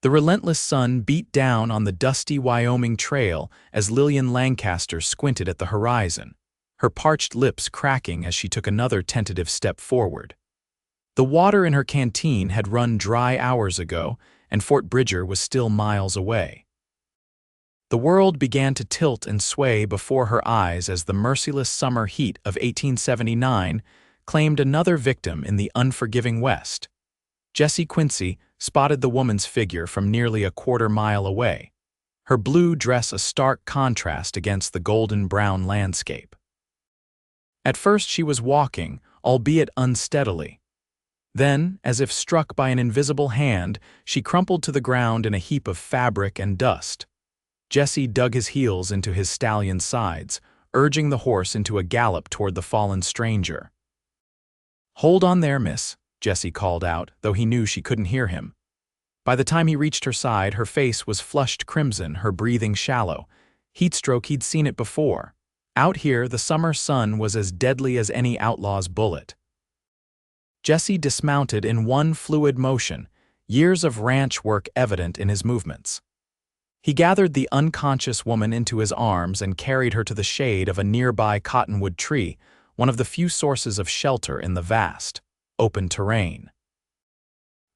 The relentless sun beat down on the dusty Wyoming trail as Lillian Lancaster squinted at the horizon, her parched lips cracking as she took another tentative step forward. The water in her canteen had run dry hours ago, and Fort Bridger was still miles away. The world began to tilt and sway before her eyes as the merciless summer heat of 1879 claimed another victim in the unforgiving West. Jesse Quincy spotted the woman's figure from nearly a quarter-mile away, her blue dress a stark contrast against the golden-brown landscape. At first she was walking, albeit unsteadily. Then, as if struck by an invisible hand, she crumpled to the ground in a heap of fabric and dust. Jesse dug his heels into his stallion's sides, urging the horse into a gallop toward the fallen stranger. "Hold on there, miss," Jesse called out, though he knew she couldn't hear him. By the time he reached her side, her face was flushed crimson, her breathing shallow. Heatstroke, he'd seen it before. Out here, the summer sun was as deadly as any outlaw's bullet. Jesse dismounted in one fluid motion, years of ranch work evident in his movements. He gathered the unconscious woman into his arms and carried her to the shade of a nearby cottonwood tree, one of the few sources of shelter in the vast, open terrain.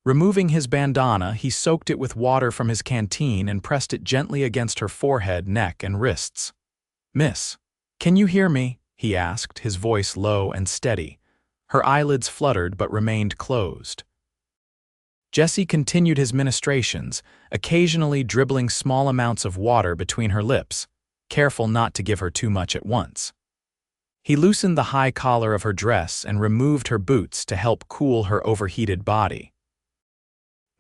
Removing his bandana, he soaked it with water from his canteen and pressed it gently against her forehead, neck, and wrists. "Miss, can you hear me?" he asked, his voice low and steady. Her eyelids fluttered but remained closed. Jesse continued his ministrations, occasionally dribbling small amounts of water between her lips, careful not to give her too much at once. He loosened the high collar of her dress and removed her boots to help cool her overheated body.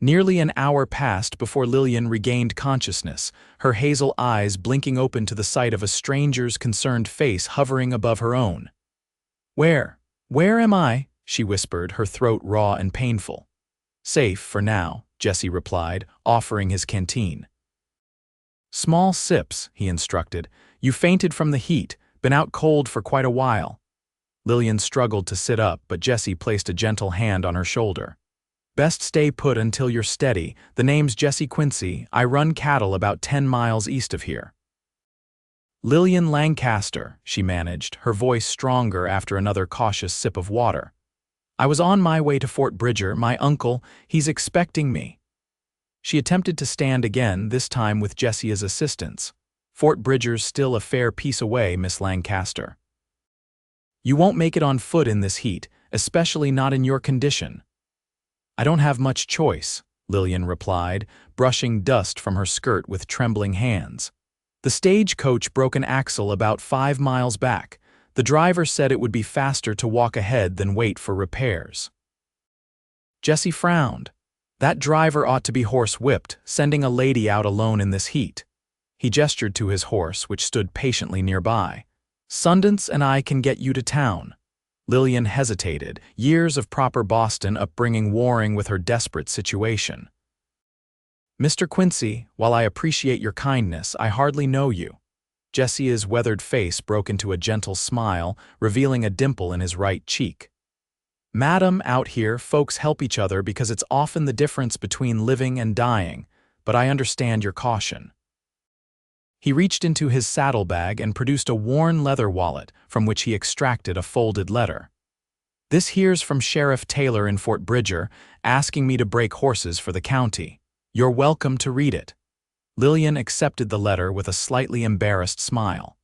Nearly an hour passed before Lillian regained consciousness, her hazel eyes blinking open to the sight of a stranger's concerned face hovering above her own. Where am I?" she whispered, her throat raw and painful. "Safe for now," Jesse replied, offering his canteen. "Small sips," he instructed. "You fainted from the heat, been out cold for quite a while." Lillian struggled to sit up, but Jesse placed a gentle hand on her shoulder. "Best stay put until you're steady. The name's Jesse Quincy. I run cattle about 10 miles east of here." "Lillian Lancaster," she managed, her voice stronger after another cautious sip of water. "I was on my way to Fort Bridger. My uncle, he's expecting me." She attempted to stand again, this time with Jesse as assistance. "Fort Bridger's still a fair piece away, Miss Lancaster." "You won't make it on foot in this heat, especially not in your condition." "I don't have much choice," Lillian replied, brushing dust from her skirt with trembling hands. "The stagecoach broke an axle about 5 miles back. The driver said it would be faster to walk ahead than wait for repairs." Jesse frowned. That driver ought to be horse-whipped, sending a lady out alone in this heat. He gestured to his horse, which stood patiently nearby. "Sundance and I can get you to town." Lillian hesitated, years of proper Boston upbringing warring with her desperate situation. "Mr. Quincy, while I appreciate your kindness, I hardly know you." Jesse's weathered face broke into a gentle smile, revealing a dimple in his right cheek. "Madam, out here, folks help each other because it's often the difference between living and dying, but I understand your caution." He reached into his saddlebag and produced a worn leather wallet from which he extracted a folded letter. "This here's from Sheriff Taylor in Fort Bridger, asking me to break horses for the county. You're welcome to read it." Lillian accepted the letter with a slightly embarrassed smile.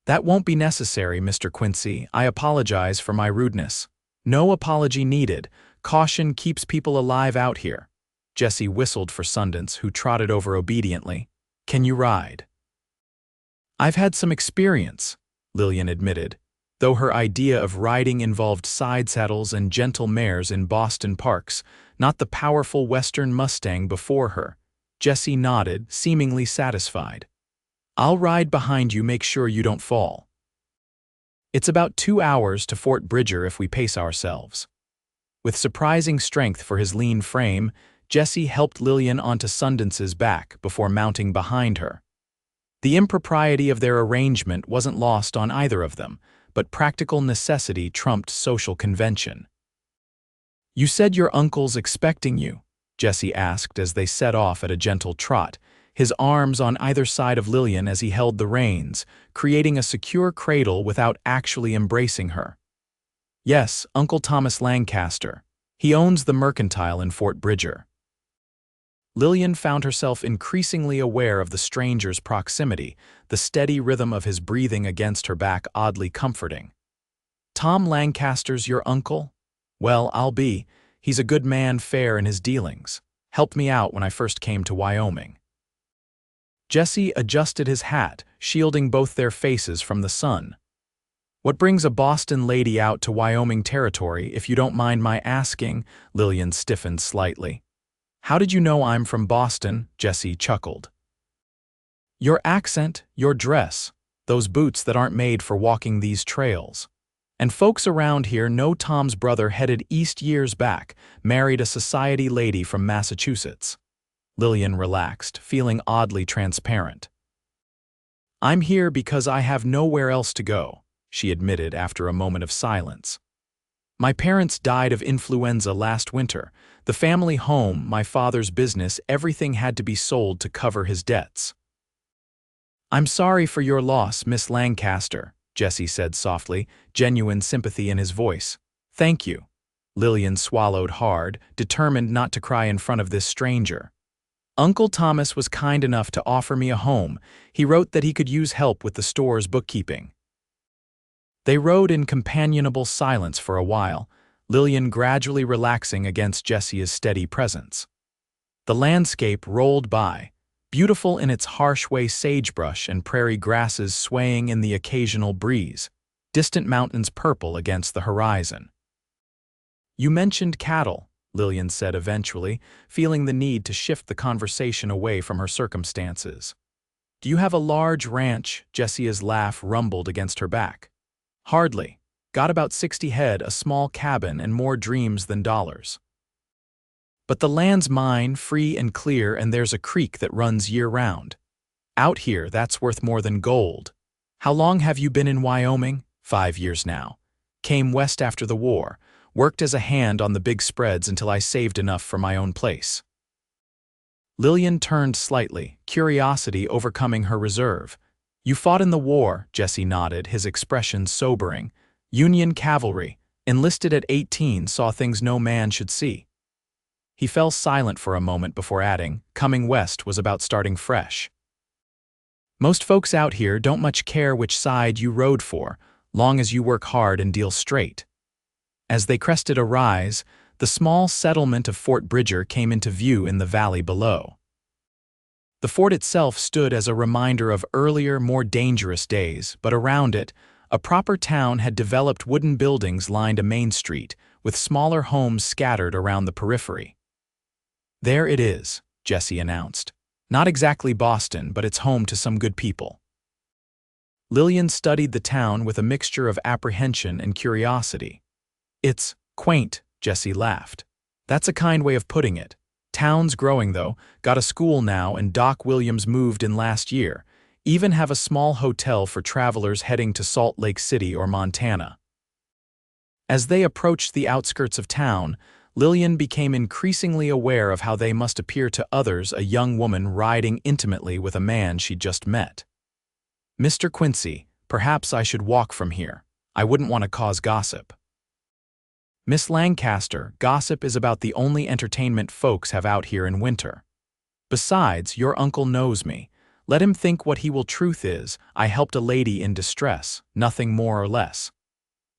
"That won't be necessary, Mr. Quincy. I apologize for my rudeness." "No apology needed. Caution keeps people alive out here." Jesse whistled for Sundance, who trotted over obediently. "Can you ride?" "I've had some experience," Lillian admitted, though her idea of riding involved side saddles and gentle mares in Boston parks, not the powerful Western Mustang before her. Jesse nodded, seemingly satisfied. "I'll ride behind you, make sure you don't fall." "It's about 2 hours to Fort Bridger if we pace ourselves." With surprising strength for his lean frame, Jesse helped Lillian onto Sundance's back before mounting behind her. The impropriety of their arrangement wasn't lost on either of them, but practical necessity trumped social convention. "You said your uncle's expecting you." Jesse asked as they set off at a gentle trot, his arms on either side of Lillian as he held the reins, creating a secure cradle without actually embracing her. Yes, Uncle Thomas Lancaster. He owns the mercantile in Fort Bridger. Lillian found herself increasingly aware of the stranger's proximity, the steady rhythm of his breathing against her back oddly comforting. Tom Lancaster's your uncle? Well, I'll be. He's a good man, fair in his dealings. Helped me out when I first came to Wyoming. Jesse adjusted his hat, shielding both their faces from the sun. What brings a Boston lady out to Wyoming territory, if you don't mind my asking? Lillian stiffened slightly. How did you know I'm from Boston? Jesse chuckled. Your accent, your dress, those boots that aren't made for walking these trails. And folks around here know Tom's brother headed east years back, married a society lady from Massachusetts. Lillian relaxed, feeling oddly transparent. I'm here because I have nowhere else to go, she admitted after a moment of silence. My parents died of influenza last winter. The family home, my father's business, everything had to be sold to cover his debts. I'm sorry for your loss, Miss Lancaster, Jesse said softly, genuine sympathy in his voice. Thank you. Lillian swallowed hard, determined not to cry in front of this stranger. Uncle Thomas was kind enough to offer me a home. He wrote that he could use help with the store's bookkeeping. They rode in companionable silence for a while, Lillian gradually relaxing against Jesse's steady presence. The landscape rolled by, beautiful in its harsh way, sagebrush and prairie grasses swaying in the occasional breeze, distant mountains purple against the horizon. You mentioned cattle, Lillian said eventually, feeling the need to shift the conversation away from her circumstances. Do you have a large ranch? Jesse's laugh rumbled against her back. Hardly. Got about 60 head, a small cabin, and more dreams than dollars. But the land's mine, free and clear, and there's a creek that runs year-round. Out here, that's worth more than gold. How long have you been in Wyoming? 5 years now. Came west after the war, worked as a hand on the big spreads until I saved enough for my own place. Lillian turned slightly, curiosity overcoming her reserve. You fought in the war, Jesse nodded, his expression sobering. Union cavalry, enlisted at 18, saw things no man should see. He fell silent for a moment before adding, coming west was about starting fresh. Most folks out here don't much care which side you rode for, long as you work hard and deal straight. As they crested a rise, the small settlement of Fort Bridger came into view in the valley below. The fort itself stood as a reminder of earlier, more dangerous days, but around it, a proper town had developed. Wooden buildings lined a main street, with smaller homes scattered around the periphery. There it is, Jesse announced. Not exactly Boston, but it's home to some good people. Lillian studied the town with a mixture of apprehension and curiosity. It's quaint, Jesse laughed. That's a kind way of putting it. Town's growing though, got a school now, and Doc Williams moved in last year. Even have a small hotel for travelers heading to Salt Lake City or Montana. As they approached the outskirts of town, Lillian became increasingly aware of how they must appear to others, a young woman riding intimately with a man she'd just met. Mr. Quincy, perhaps I should walk from here. I wouldn't want to cause gossip. Miss Lancaster, gossip is about the only entertainment folks have out here in winter. Besides, your uncle knows me. Let him think what he will. Truth is, I helped a lady in distress, nothing more or less.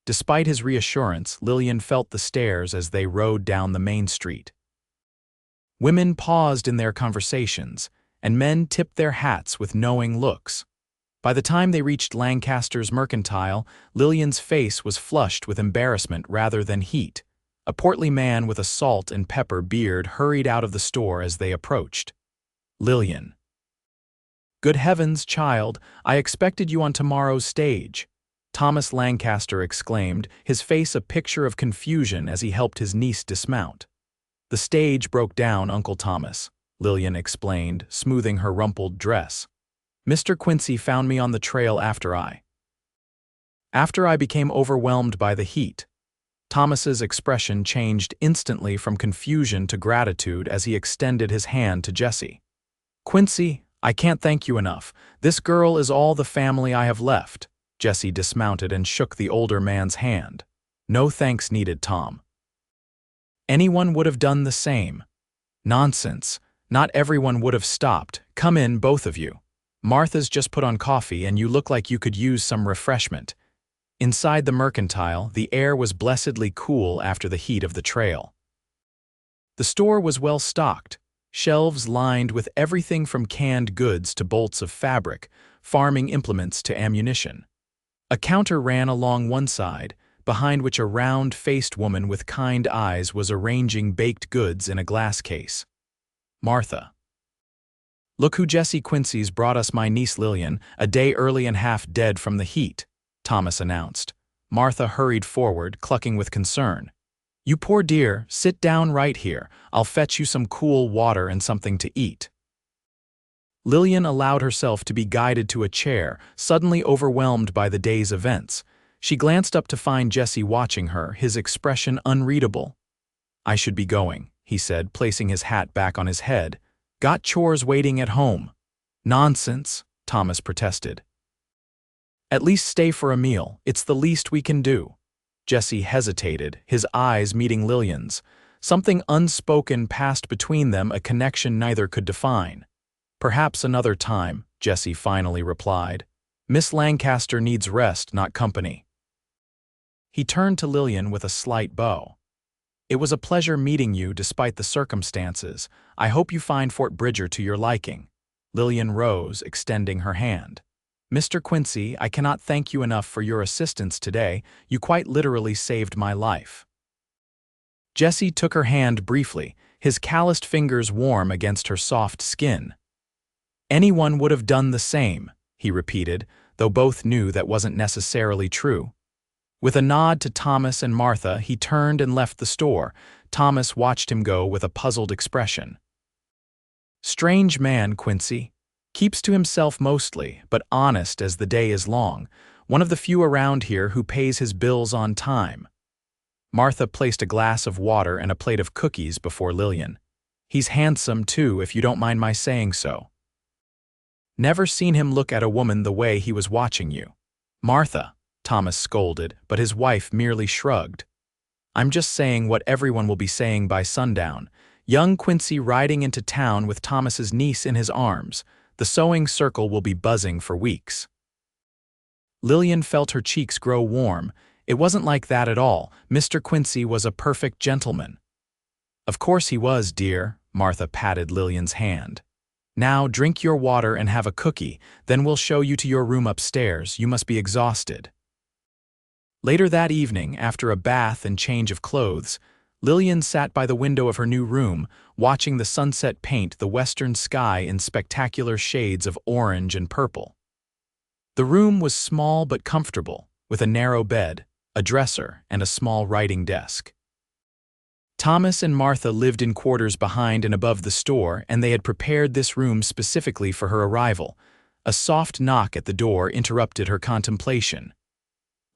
Despite his reassurance, Lillian felt the stares as they rode down the main street. Women paused in their conversations, and men tipped their hats with knowing looks. By the time they reached Lancaster's mercantile, Lillian's face was flushed with embarrassment rather than heat. A portly man with a salt and pepper beard hurried out of the store as they approached. Lillian. Good heavens, child, I expected you on tomorrow's stage, Thomas Lancaster exclaimed, his face a picture of confusion as he helped his niece dismount. The stage broke down, Uncle Thomas, Lillian explained, smoothing her rumpled dress. Mr. Quincy found me on the trail after I became overwhelmed by the heat. Thomas's expression changed instantly from confusion to gratitude as he extended his hand to Jesse. "Quincy, I can't thank you enough. This girl is all the family I have left." Jesse dismounted and shook the older man's hand. "No thanks needed, Tom. Anyone would have done the same." "Nonsense. Not everyone would have stopped. Come in, both of you. Martha's just put on coffee and you look like you could use some refreshment." Inside the mercantile, the air was blessedly cool after the heat of the trail. The store was well stocked, shelves lined with everything from canned goods to bolts of fabric, farming implements to ammunition. A counter ran along one side, behind which a round-faced woman with kind eyes was arranging baked goods in a glass case. "Martha. Look who Jesse Quincy's brought us, my niece Lillian, a day early and half dead from the heat," Thomas announced. Martha hurried forward, clucking with concern. "You poor dear, sit down right here. I'll fetch you some cool water and something to eat." Lillian allowed herself to be guided to a chair, suddenly overwhelmed by the day's events. She glanced up to find Jesse watching her, his expression unreadable. "I should be going," he said, placing his hat back on his head. "Got chores waiting at home." "Nonsense," Thomas protested. "At least stay for a meal. It's the least we can do." Jesse hesitated, his eyes meeting Lillian's. Something unspoken passed between them, a connection neither could define. "Perhaps another time," Jesse finally replied. "Miss Lancaster needs rest, not company." He turned to Lillian with a slight bow. "It was a pleasure meeting you despite the circumstances. I hope you find Fort Bridger to your liking." Lillian rose, extending her hand. "Mr. Quincy, I cannot thank you enough for your assistance today. You quite literally saved my life." Jesse took her hand briefly, his calloused fingers warm against her soft skin. "Anyone would have done the same," he repeated, though both knew that wasn't necessarily true. With a nod to Thomas and Martha, he turned and left the store. Thomas watched him go with a puzzled expression. "Strange man, Quincy. Keeps to himself mostly, but honest as the day is long. One of the few around here who pays his bills on time." Martha placed a glass of water and a plate of cookies before Lillian. "He's handsome, too, if you don't mind my saying so." "Never seen him look at a woman the way he was watching you." "Martha," Thomas scolded, but his wife merely shrugged. "I'm just saying what everyone will be saying by sundown. Young Quincy riding into town with Thomas's niece in his arms. The sewing circle will be buzzing for weeks." Lillian felt her cheeks grow warm. It wasn't like that at all. Mr. Quincy was a perfect gentleman. "Of course he was, dear," Martha patted Lillian's hand. "Now drink your water and have a cookie, then we'll show you to your room upstairs. You must be exhausted." Later that evening, after a bath and change of clothes, Lillian sat by the window of her new room, watching the sunset paint the western sky in spectacular shades of orange and purple. The room was small but comfortable, with a narrow bed, a dresser, and a small writing desk. Thomas and Martha lived in quarters behind and above the store, and they had prepared this room specifically for her arrival. A soft knock at the door interrupted her contemplation.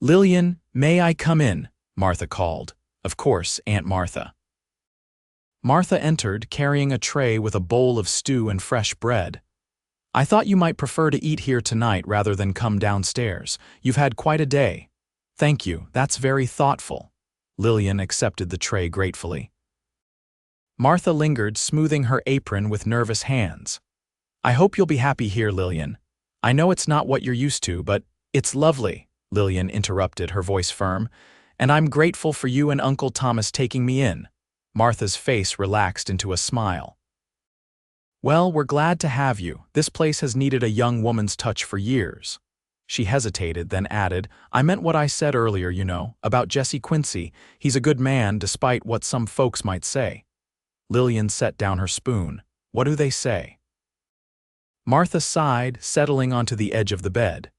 "Lillian, may I come in?" Martha called. Of course, Aunt Martha. Martha entered, carrying a tray with a bowl of stew and fresh bread. "I thought you might prefer to eat here tonight rather than come downstairs. You've had quite a day." "Thank you, that's very thoughtful." Lillian accepted the tray gratefully. Martha lingered, smoothing her apron with nervous hands. "I hope you'll be happy here, Lillian. I know it's not what you're used to, but it's lovely," Lillian interrupted, her voice firm. "And I'm grateful for you and Uncle Thomas taking me in." Martha's face relaxed into a smile. "Well, we're glad to have you. This place has needed a young woman's touch for years." She hesitated, then added, "I meant what I said earlier, you know, about Jesse Quincy. He's a good man, despite what some folks might say." Lillian set down her spoon. "What do they say?" Martha sighed, settling onto the edge of the bed.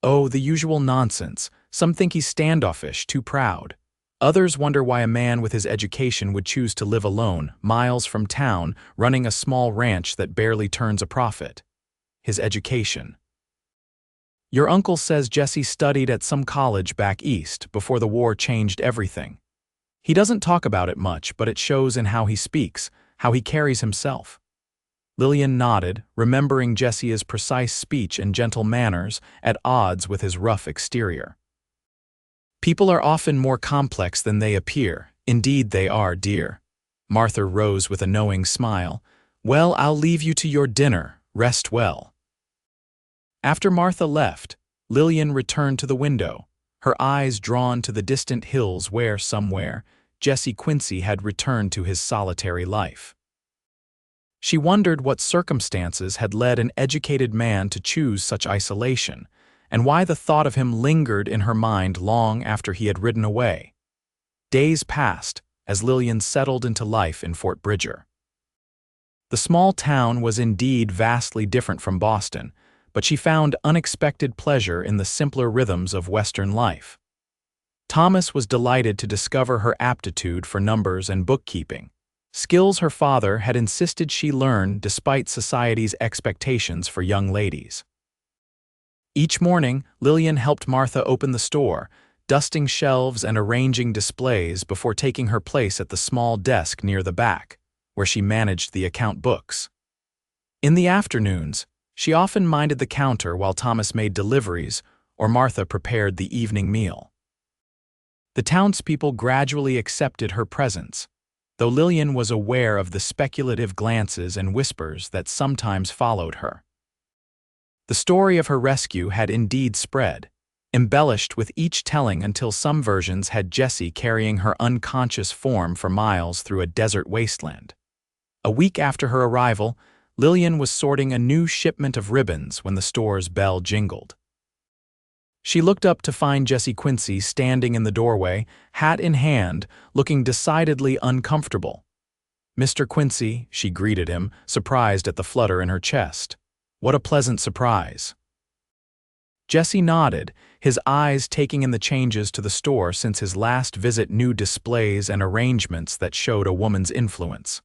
"Oh, the usual nonsense. Some think he's standoffish, too proud. Others wonder why a man with his education would choose to live alone, miles from town, running a small ranch that barely turns a profit. His education. Your uncle says Jesse studied at some college back east before the war changed everything. He doesn't talk about it much, but it shows in how he speaks, how he carries himself. Lillian nodded, remembering Jesse's precise speech and gentle manners at odds with his rough exterior. People are often more complex than they appear. Indeed they are, dear. Martha rose with a knowing smile. Well, I'll leave you to your dinner. Rest well. After Martha left, Lillian returned to the window, her eyes drawn to the distant hills where, somewhere, Jesse Quincy had returned to his solitary life. She wondered what circumstances had led an educated man to choose such isolation, and why the thought of him lingered in her mind long after he had ridden away. Days passed as Lillian settled into life in Fort Bridger. The small town was indeed vastly different from Boston, but she found unexpected pleasure in the simpler rhythms of Western life. Thomas was delighted to discover her aptitude for numbers and bookkeeping, skills her father had insisted she learn despite society's expectations for young ladies. Each morning, Lillian helped Martha open the store, dusting shelves and arranging displays before taking her place at the small desk near the back, where she managed the account books. In the afternoons, she often minded the counter while Thomas made deliveries or Martha prepared the evening meal. The townspeople gradually accepted her presence, though Lillian was aware of the speculative glances and whispers that sometimes followed her. The story of her rescue had indeed spread, embellished with each telling until some versions had Jesse carrying her unconscious form for miles through a desert wasteland. A week after her arrival, Lillian was sorting a new shipment of ribbons when the store's bell jingled. She looked up to find Jesse Quincy standing in the doorway, hat in hand, looking decidedly uncomfortable. "Mr. Quincy," she greeted him, surprised at the flutter in her chest. "What a pleasant surprise." Jesse nodded, his eyes taking in the changes to the store since his last visit, new displays and arrangements that showed a woman's influence.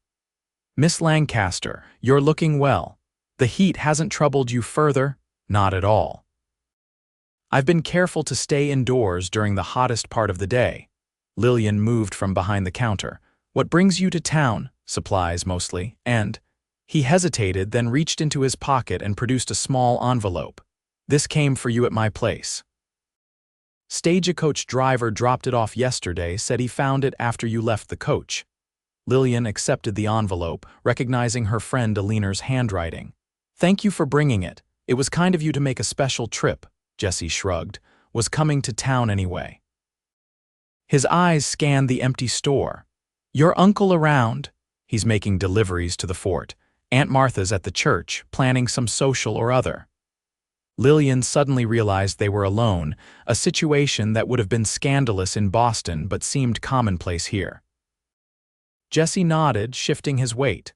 "Miss Lancaster, you're looking well. The heat hasn't troubled you further?" "Not at all. I've been careful to stay indoors during the hottest part of the day." Lillian moved from behind the counter. "What brings you to town?" "Supplies, mostly, and—" He hesitated, then reached into his pocket and produced a small envelope. "This came for you at my place. Stagecoach driver dropped it off yesterday, said he found it after you left the coach." Lillian accepted the envelope, recognizing her friend Aliner's handwriting. "Thank you for bringing it. It was kind of you to make a special trip." Jesse shrugged. "Was coming to town anyway." His eyes scanned the empty store. "Your uncle around?" "He's making deliveries to the fort. Aunt Martha's at the church, planning some social or other." Lillian suddenly realized they were alone, a situation that would have been scandalous in Boston but seemed commonplace here. Jesse nodded, shifting his weight.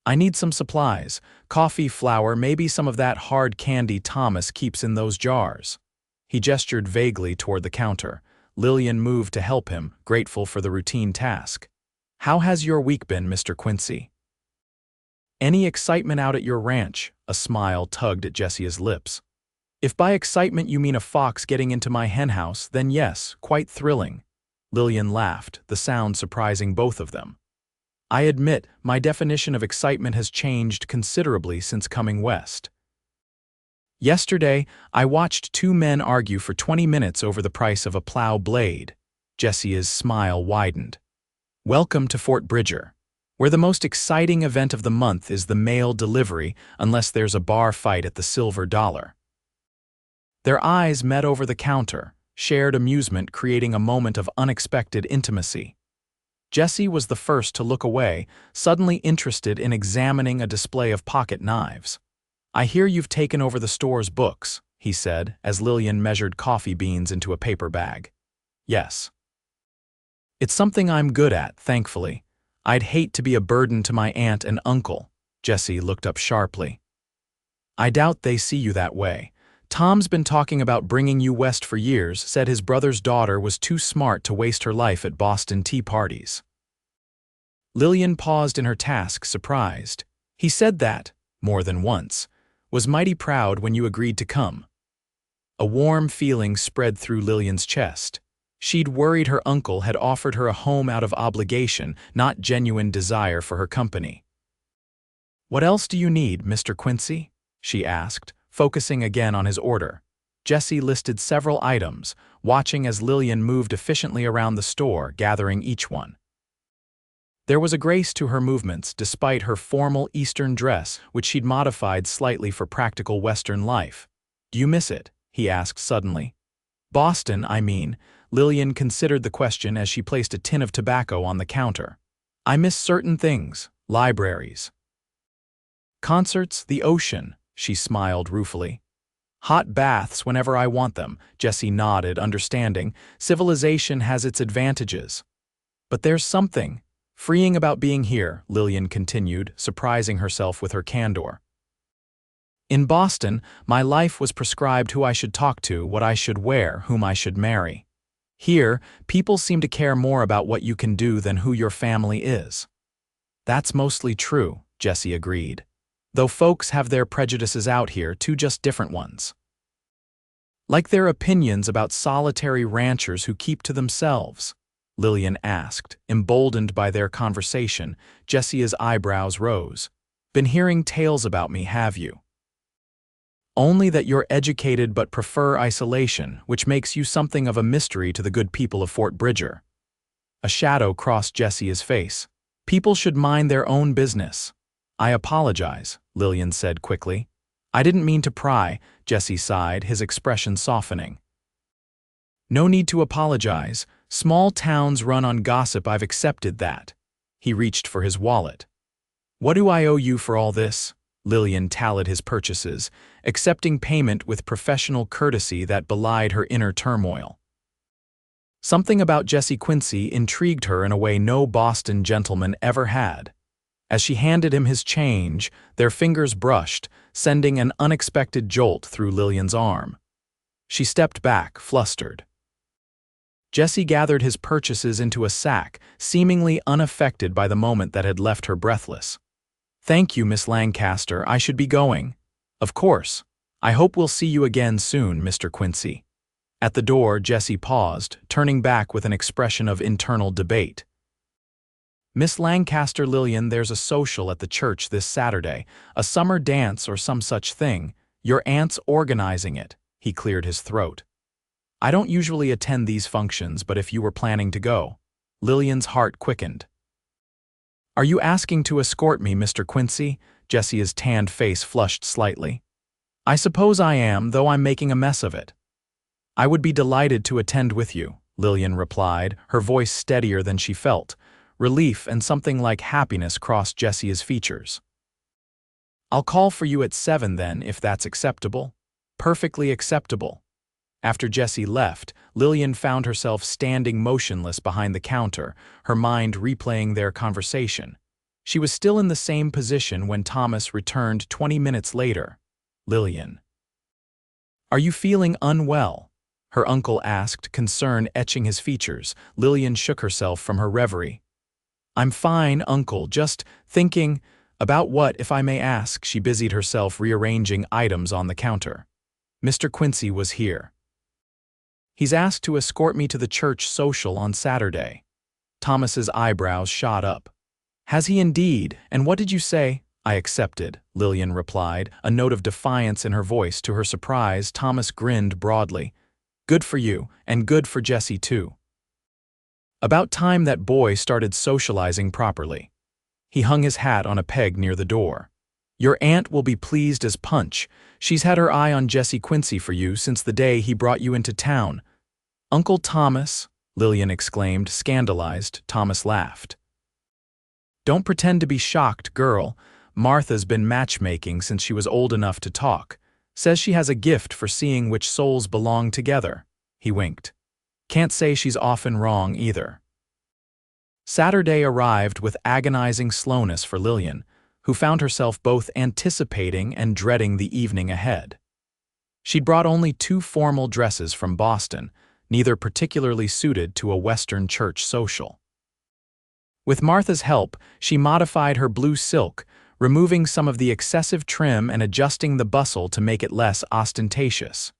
"I need some supplies. Coffee, flour, maybe some of that hard candy Thomas keeps in those jars." He gestured vaguely toward the counter. Lillian moved to help him, grateful for the routine task. "How has your week been, Mr. Quincy?" "Any excitement out at your ranch?" A smile tugged at Jesse's lips. "If by excitement you mean a fox getting into my henhouse, then yes, quite thrilling." Lillian laughed, the sound surprising both of them. "I admit, my definition of excitement has changed considerably since coming west. Yesterday, I watched two men argue for 20 minutes over the price of a plow blade." Jesse's smile widened. "Welcome to Fort Bridger, where the most exciting event of the month is the mail delivery unless there's a bar fight at the Silver Dollar." Their eyes met over the counter, shared amusement creating a moment of unexpected intimacy. Jesse was the first to look away, suddenly interested in examining a display of pocket knives. "I hear you've taken over the store's books," he said, as Lillian measured coffee beans into a paper bag. "Yes. It's something I'm good at, thankfully. I'd hate to be a burden to my aunt and uncle." Jesse looked up sharply. "I doubt they see you that way. Tom's been talking about bringing you west for years, said his brother's daughter was too smart to waste her life at Boston tea parties." Lillian paused in her task, surprised. "He said that, more than once. Was mighty proud when you agreed to come." A warm feeling spread through Lillian's chest. She'd worried her uncle had offered her a home out of obligation, not genuine desire for her company. "What else do you need, Mr. Quincy?" she asked, focusing again on his order. Jesse listed several items, watching as Lillian moved efficiently around the store, gathering each one. There was a grace to her movements despite her formal Eastern dress, which she'd modified slightly for practical Western life. "Do you miss it?" he asked suddenly. "Boston, I mean." Lillian considered the question as she placed a tin of tobacco on the counter. "I miss certain things, libraries. Concerts, the ocean," she smiled ruefully. "Hot baths whenever I want them," Jesse nodded, understanding. "Civilization has its advantages. But there's something freeing about being here," Lillian continued, surprising herself with her candor. "In Boston, my life was prescribed who I should talk to, what I should wear, whom I should marry. Here, people seem to care more about what you can do than who your family is." "That's mostly true," Jesse agreed. "Though folks have their prejudices out here, too, just different ones. Like their opinions about solitary ranchers who keep to themselves?" Lillian asked, emboldened by their conversation. Jesse's eyebrows rose. "Been hearing tales about me, have you?" "Only that you're educated but prefer isolation, which makes you something of a mystery to the good people of Fort Bridger." A shadow crossed Jesse's face. "People should mind their own business." "I apologize," Lillian said quickly. "I didn't mean to pry," Jesse sighed, his expression softening. "No need to apologize. Small towns run on gossip, I've accepted that." He reached for his wallet. "What do I owe you for all this?" Lillian tallied his purchases, accepting payment with professional courtesy that belied her inner turmoil. Something about Jesse Quincy intrigued her in a way no Boston gentleman ever had. As she handed him his change, their fingers brushed, sending an unexpected jolt through Lillian's arm. She stepped back, flustered. Jesse gathered his purchases into a sack, seemingly unaffected by the moment that had left her breathless. "Thank you, Miss Lancaster, I should be going." "Of course. I hope we'll see you again soon, Mr. Quincy." At the door, Jesse paused, turning back with an expression of internal debate. "Miss Lancaster, Lillian, there's a social at the church this Saturday, a summer dance or some such thing. Your aunt's organizing it." He cleared his throat. "I don't usually attend these functions, but if you were planning to go." Lillian's heart quickened. "Are you asking to escort me, Mr. Quincy?" Jesse's tanned face flushed slightly. "I suppose I am, though I'm making a mess of it." "I would be delighted to attend with you," Lillian replied, her voice steadier than she felt. Relief and something like happiness crossed Jesse's features. "I'll call for you at 7 then, if that's acceptable." "Perfectly acceptable." After Jesse left, Lillian found herself standing motionless behind the counter, her mind replaying their conversation. She was still in the same position when Thomas returned 20 minutes later. "Lillian, are you feeling unwell?" her uncle asked, concern etching his features. Lillian shook herself from her reverie. "I'm fine, Uncle, just thinking." "About what, if I may ask?" She busied herself rearranging items on the counter. "Mr. Quincy was here. He's asked to escort me to the church social on Saturday." Thomas's eyebrows shot up. "Has he indeed? And what did you say?" "I accepted," Lillian replied, a note of defiance in her voice. To her surprise, Thomas grinned broadly. "Good for you, and good for Jesse too. About time that boy started socializing properly." He hung his hat on a peg near the door. "Your aunt will be pleased as punch. She's had her eye on Jesse Quincy for you since the day he brought you into town." "Uncle Thomas?" Lillian exclaimed, scandalized. Thomas laughed. "Don't pretend to be shocked, girl. Martha's been matchmaking since she was old enough to talk. Says she has a gift for seeing which souls belong together." He winked. "Can't say she's often wrong either." Saturday arrived with agonizing slowness for Lillian, who found herself both anticipating and dreading the evening ahead. She'd brought only 2 formal dresses from Boston, neither particularly suited to a Western church social. With Martha's help, she modified her blue silk, removing some of the excessive trim and adjusting the bustle to make it less ostentatious.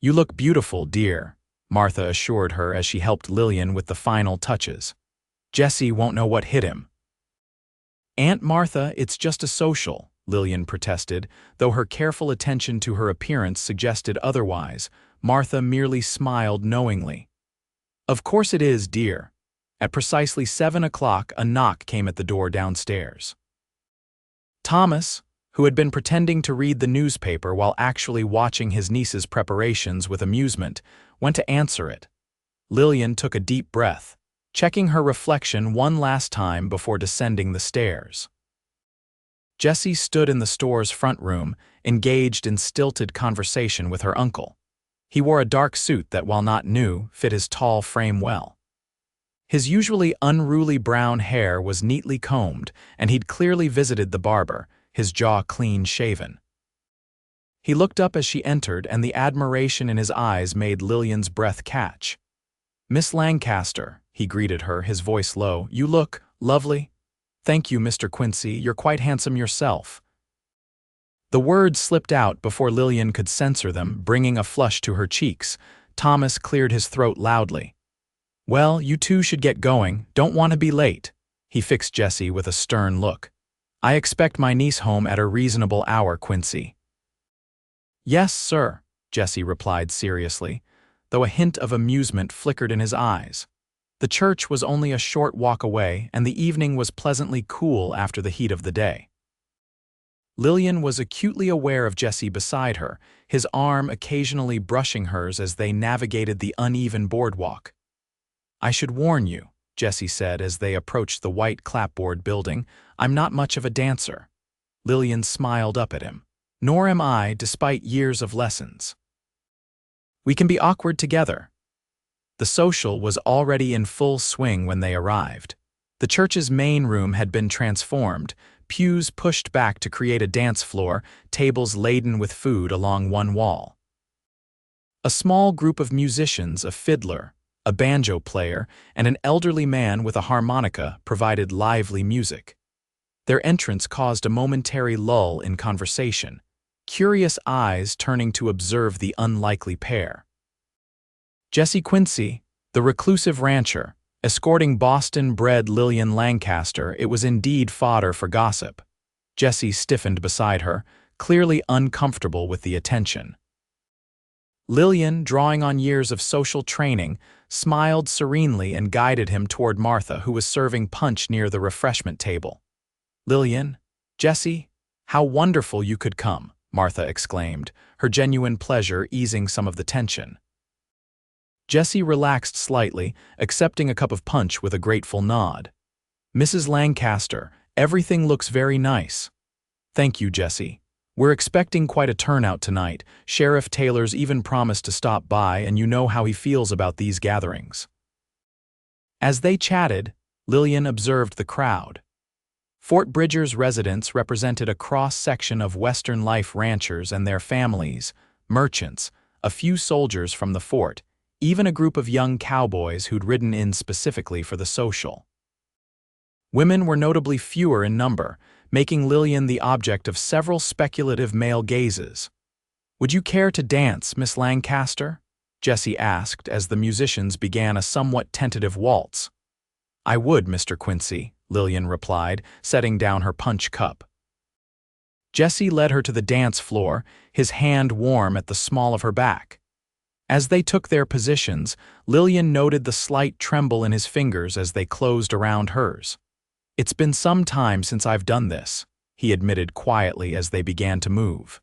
"You look beautiful, dear." Martha assured her as she helped Lillian with the final touches. "Jesse won't know what hit him." "Aunt Martha, it's just a social," Lillian protested, though her careful attention to her appearance suggested otherwise. Martha merely smiled knowingly. "Of course it is, dear." At precisely 7 o'clock, a knock came at the door downstairs. Thomas, who had been pretending to read the newspaper while actually watching his niece's preparations with amusement, went to answer it. Lillian took a deep breath, checking her reflection one last time before descending the stairs. Jesse stood in the store's front room, engaged in stilted conversation with her uncle. He wore a dark suit that, while not new, fit his tall frame well. His usually unruly brown hair was neatly combed, and he'd clearly visited the barber, his jaw clean-shaven. He looked up as she entered, and the admiration in his eyes made Lillian's breath catch. "Miss Lancaster," he greeted her, his voice low, "you look lovely." "Thank you, Mr. Quincy, you're quite handsome yourself." The words slipped out before Lillian could censor them, bringing a flush to her cheeks. Thomas cleared his throat loudly. "Well, you two should get going. Don't want to be late." He fixed Jesse with a stern look. "I expect my niece home at a reasonable hour, Quincy." "Yes, sir," Jesse replied seriously, though a hint of amusement flickered in his eyes. The church was only a short walk away, and the evening was pleasantly cool after the heat of the day. Lillian was acutely aware of Jesse beside her, his arm occasionally brushing hers as they navigated the uneven boardwalk. "I should warn you," Jesse said as they approached the white clapboard building, "I'm not much of a dancer." Lillian smiled up at him. "Nor am I, despite years of lessons." "We can be awkward together." The social was already in full swing when they arrived. The church's main room had been transformed, pews pushed back to create a dance floor, tables laden with food along one wall. A small group of musicians, a fiddler, a banjo player, and an elderly man with a harmonica provided lively music. Their entrance caused a momentary lull in conversation, curious eyes turning to observe the unlikely pair. Jesse Quincy, the reclusive rancher, escorting Boston-bred Lillian Lancaster, it was indeed fodder for gossip. Jesse stiffened beside her, clearly uncomfortable with the attention. Lillian, drawing on years of social training, smiled serenely and guided him toward Martha, who was serving punch near the refreshment table. "Lillian, Jesse, how wonderful you could come," Martha exclaimed, her genuine pleasure easing some of the tension. Jesse relaxed slightly, accepting a cup of punch with a grateful nod. "Mrs. Lancaster, everything looks very nice." "Thank you, Jesse. We're expecting quite a turnout tonight. Sheriff Taylor's even promised to stop by, and you know how he feels about these gatherings." As they chatted, Lillian observed the crowd. Fort Bridger's residents represented a cross-section of Western life ranchers and their families, merchants, a few soldiers from the fort, even a group of young cowboys who'd ridden in specifically for the social. Women were notably fewer in number, making Lillian the object of several speculative male gazes. "Would you care to dance, Miss Lancaster?" Jesse asked as the musicians began a somewhat tentative waltz. "I would, Mr. Quincy," Lillian replied, setting down her punch cup. Jesse led her to the dance floor, his hand warm at the small of her back. As they took their positions, Lillian noted the slight tremble in his fingers as they closed around hers. "It's been some time since I've done this," he admitted quietly as they began to move.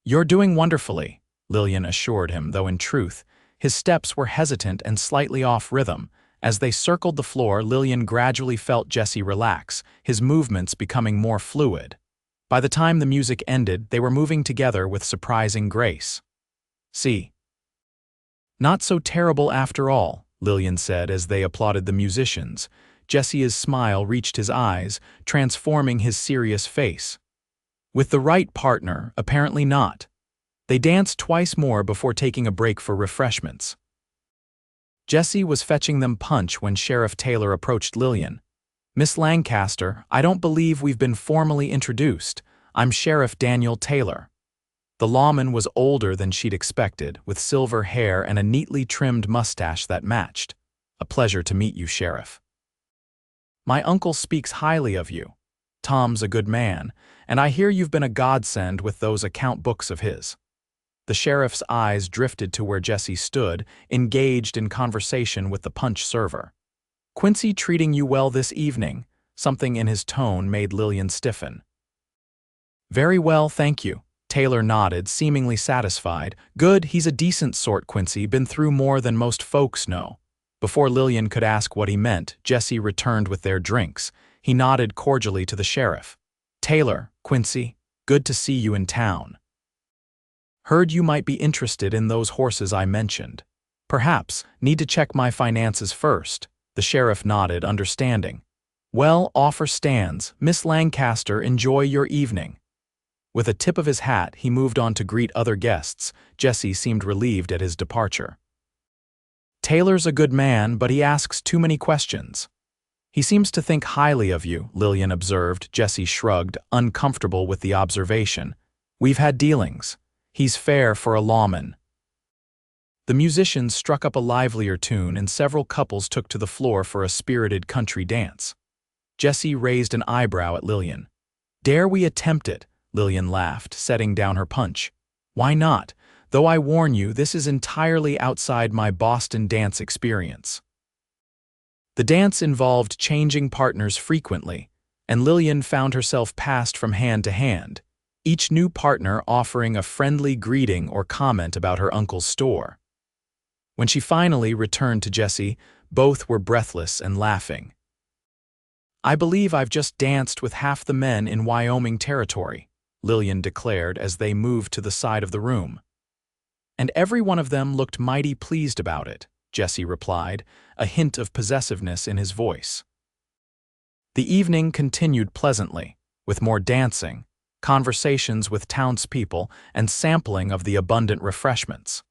"You're doing wonderfully," Lillian assured him, though in truth, his steps were hesitant and slightly off rhythm. As they circled the floor, Lillian gradually felt Jesse relax, his movements becoming more fluid. By the time the music ended, they were moving together with surprising grace. "See. Not so terrible after all," Lillian said as they applauded the musicians. Jesse's smile reached his eyes, transforming his serious face. "With the right partner, apparently not." They danced twice more before taking a break for refreshments. Jesse was fetching them punch when Sheriff Taylor approached Lillian. "Miss Lancaster, I don't believe we've been formally introduced. I'm Sheriff Daniel Taylor." The lawman was older than she'd expected, with silver hair and a neatly trimmed mustache that matched. "A pleasure to meet you, Sheriff. My uncle speaks highly of you. Tom's a good man, and I hear you've been a godsend with those account books of his." The sheriff's eyes drifted to where Jesse stood, engaged in conversation with the punch server. "Quincy treating you well this evening?" Something in his tone made Lillian stiffen. "Very well, thank you." Taylor nodded, seemingly satisfied. "Good, he's a decent sort, Quincy, been through more than most folks know." Before Lillian could ask what he meant, Jesse returned with their drinks. He nodded cordially to the sheriff. "Taylor, Quincy, good to see you in town. Heard you might be interested in those horses I mentioned. Perhaps, need to check my finances first." The sheriff nodded, understanding. "Well, offer stands. Miss Lancaster, enjoy your evening." With a tip of his hat, he moved on to greet other guests. Jesse seemed relieved at his departure. "Taylor's a good man, but he asks too many questions." "He seems to think highly of you," Lillian observed. Jesse shrugged, uncomfortable with the observation. "We've had dealings. He's fair for a lawman." The musicians struck up a livelier tune, and several couples took to the floor for a spirited country dance. Jesse raised an eyebrow at Lillian. "Dare we attempt it?" Lillian laughed, setting down her punch. "Why not? Though I warn you, this is entirely outside my Boston dance experience." The dance involved changing partners frequently, and Lillian found herself passed from hand to hand, each new partner offering a friendly greeting or comment about her uncle's store. When she finally returned to Jesse, both were breathless and laughing. "I believe I've just danced with half the men in Wyoming territory," Lillian declared as they moved to the side of the room. "And every one of them looked mighty pleased about it," Jesse replied, a hint of possessiveness in his voice. The evening continued pleasantly, with more dancing, conversations with townspeople, and sampling of the abundant refreshments.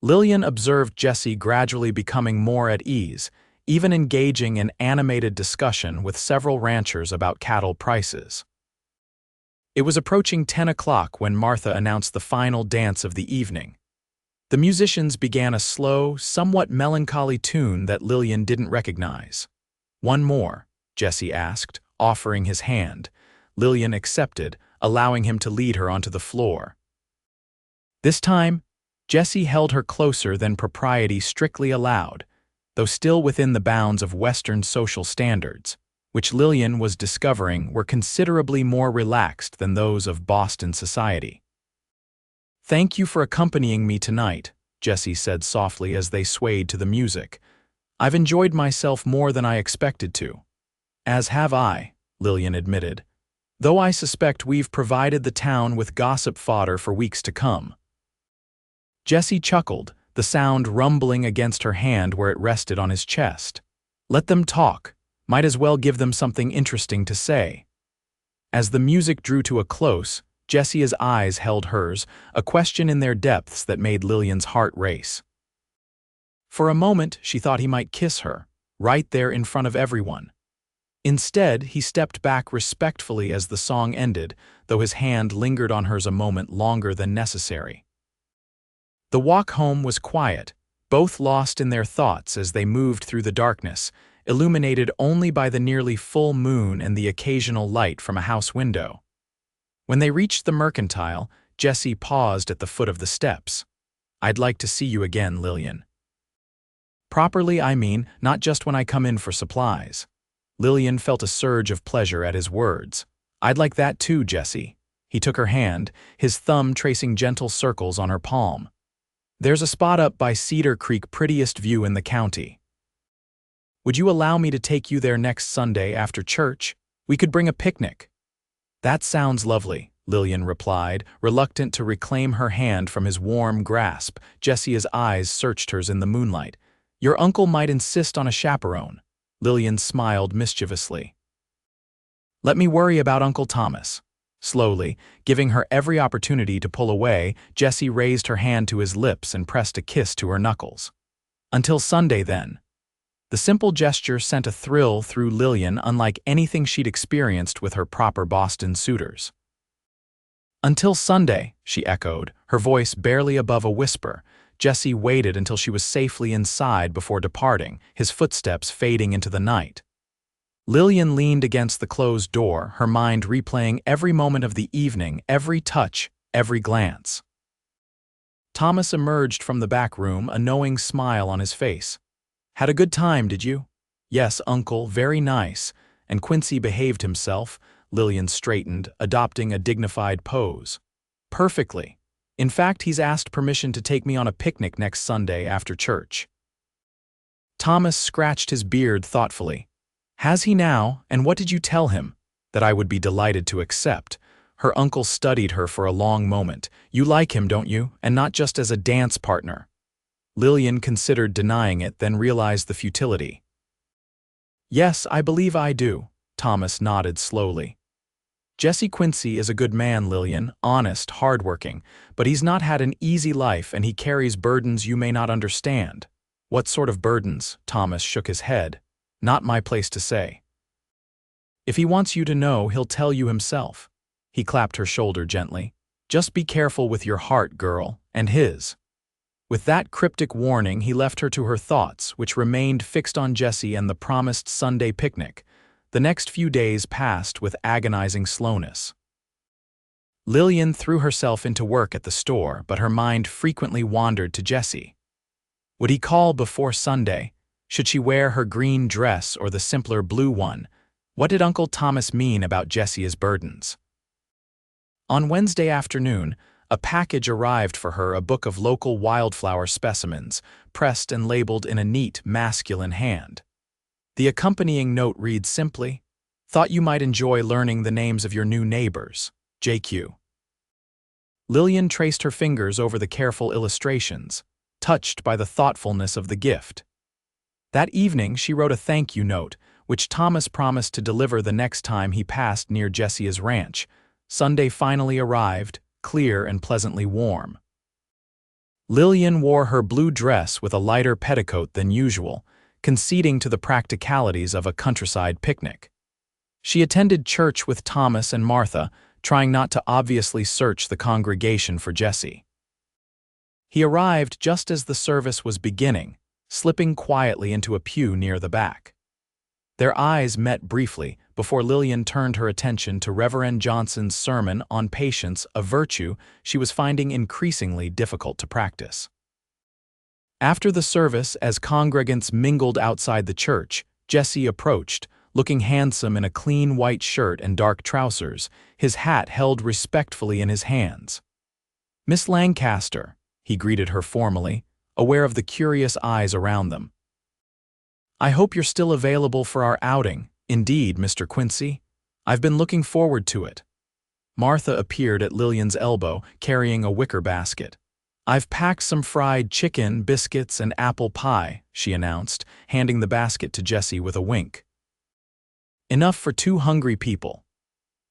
Lillian observed Jesse gradually becoming more at ease, even engaging in animated discussion with several ranchers about cattle prices. It was approaching 10 o'clock when Martha announced the final dance of the evening. The musicians began a slow, somewhat melancholy tune that Lillian didn't recognize. "One more?" Jesse asked, offering his hand. Lillian accepted, allowing him to lead her onto the floor. This time, Jesse held her closer than propriety strictly allowed, though still within the bounds of Western social standards, which Lillian was discovering were considerably more relaxed than those of Boston society. "Thank you for accompanying me tonight," Jesse said softly as they swayed to the music. "I've enjoyed myself more than I expected to." "As have I," Lillian admitted, "though I suspect we've provided the town with gossip fodder for weeks to come." Jesse chuckled, the sound rumbling against her hand where it rested on his chest. "Let them talk. Might as well give them something interesting to say." As the music drew to a close, Jesse's eyes held hers, a question in their depths that made Lillian's heart race. For a moment, she thought he might kiss her, right there in front of everyone. Instead, he stepped back respectfully as the song ended, though his hand lingered on hers a moment longer than necessary. The walk home was quiet, both lost in their thoughts as they moved through the darkness, illuminated only by the nearly full moon and the occasional light from a house window. When they reached the Mercantile, Jesse paused at the foot of the steps. "I'd like to see you again, Lillian." "Properly, I mean, not just when I come in for supplies." Lillian felt a surge of pleasure at his words. "I'd like that too, Jesse." He took her hand, his thumb tracing gentle circles on her palm. "There's a spot up by Cedar Creek, prettiest view in the county. Would you allow me to take you there next Sunday after church? We could bring a picnic." "That sounds lovely," Lillian replied, reluctant to reclaim her hand from his warm grasp. Jesse's eyes searched hers in the moonlight. "Your uncle might insist on a chaperone." Lillian smiled mischievously. "Let me worry about Uncle Thomas." Slowly, giving her every opportunity to pull away, Jesse raised her hand to his lips and pressed a kiss to her knuckles. "Until Sunday, then." The simple gesture sent a thrill through Lillian unlike anything she'd experienced with her proper Boston suitors. Until Sunday, she echoed, her voice barely above a whisper. Jesse waited until she was safely inside before departing, his footsteps fading into the night. Lillian leaned against the closed door, her mind replaying every moment of the evening, every touch, every glance. Thomas emerged from the back room, a knowing smile on his face. "Had a good time, did you?" "Yes, Uncle, very nice." "And Quincy behaved himself?" Lillian straightened, adopting a dignified pose. "Perfectly. In fact, he's asked permission to take me on a picnic next Sunday after church." Thomas scratched his beard thoughtfully. "Has he now, and what did you tell him?" "That I would be delighted to accept." Her uncle studied her for a long moment. "You like him, don't you? And not just as a dance partner." Lillian considered denying it, then realized the futility. "Yes, I believe I do." Thomas nodded slowly. "Jesse Quincy is a good man, Lillian, honest, hardworking, but he's not had an easy life and he carries burdens you may not understand." "What sort of burdens?" Thomas shook his head. "Not my place to say." "If he wants you to know, he'll tell you himself." He clapped her shoulder gently. "Just be careful with your heart, girl, and his." With that cryptic warning, he left her to her thoughts, which remained fixed on Jesse and the promised Sunday picnic. The next few days passed with agonizing slowness. Lillian threw herself into work at the store, but her mind frequently wandered to Jesse. Would he call before Sunday? Should she wear her green dress or the simpler blue one? What did Uncle Thomas mean about Jesse's burdens? On Wednesday afternoon, a package arrived for her, a book of local wildflower specimens, pressed and labeled in a neat, masculine hand. The accompanying note reads simply, "Thought you might enjoy learning the names of your new neighbors. JQ." Lillian traced her fingers over the careful illustrations, touched by the thoughtfulness of the gift. That evening, she wrote a thank you note, which Thomas promised to deliver the next time he passed near Jesse's ranch. Sunday finally arrived, clear and pleasantly warm. Lillian wore her blue dress with a lighter petticoat than usual, conceding to the practicalities of a countryside picnic. She attended church with Thomas and Martha, trying not to obviously search the congregation for Jesse. He arrived just as the service was beginning, slipping quietly into a pew near the back. Their eyes met briefly before Lillian turned her attention to Reverend Johnson's sermon on patience, a virtue she was finding increasingly difficult to practice. After the service, as congregants mingled outside the church, Jesse approached, looking handsome in a clean white shirt and dark trousers, his hat held respectfully in his hands. "Miss Lancaster," he greeted her formally, aware of the curious eyes around them. "I hope you're still available for our outing." "Indeed, Mr. Quincy. I've been looking forward to it." Martha appeared at Lillian's elbow, carrying a wicker basket. "I've packed some fried chicken, biscuits, and apple pie," she announced, handing the basket to Jesse with a wink. "Enough for 2 hungry people."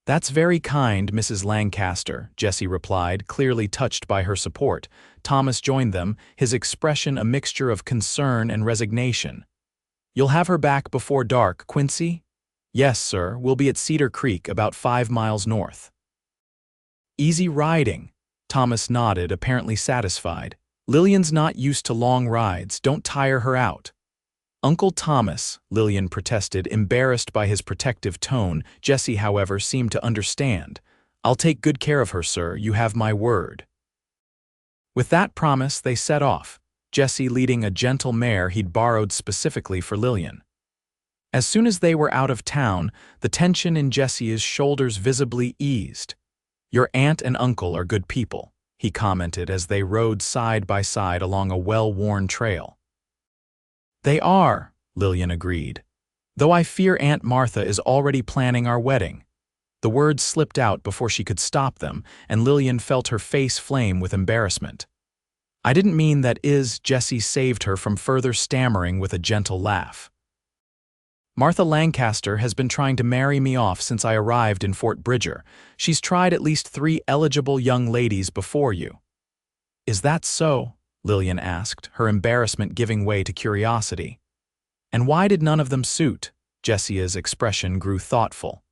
"That's very kind, Mrs. Lancaster," Jesse replied, clearly touched by her support. Thomas joined them, his expression a mixture of concern and resignation. "You'll have her back before dark, Quincy?" "Yes, sir. We'll be at Cedar Creek, about 5 miles north." "Easy riding." Thomas nodded, apparently satisfied. "Lillian's not used to long rides. Don't tire her out." "Uncle Thomas," Lillian protested, embarrassed by his protective tone. Jesse, however, seemed to understand. "I'll take good care of her, sir. You have my word." With that promise, they set off, Jesse leading a gentle mare he'd borrowed specifically for Lillian. As soon as they were out of town, the tension in Jesse's shoulders visibly eased. "Your aunt and uncle are good people," he commented as they rode side by side along a well-worn trail. "They are," Lillian agreed, "though I fear Aunt Martha is already planning our wedding." The words slipped out before she could stop them, and Lillian felt her face flame with embarrassment. "I didn't mean that," Jesse saved her from further stammering with a gentle laugh. "Martha Lancaster has been trying to marry me off since I arrived in Fort Bridger. She's tried at least 3 eligible young ladies before you." "Is that so?" Lillian asked, her embarrassment giving way to curiosity. "And why did none of them suit?" Jesse's expression grew thoughtful.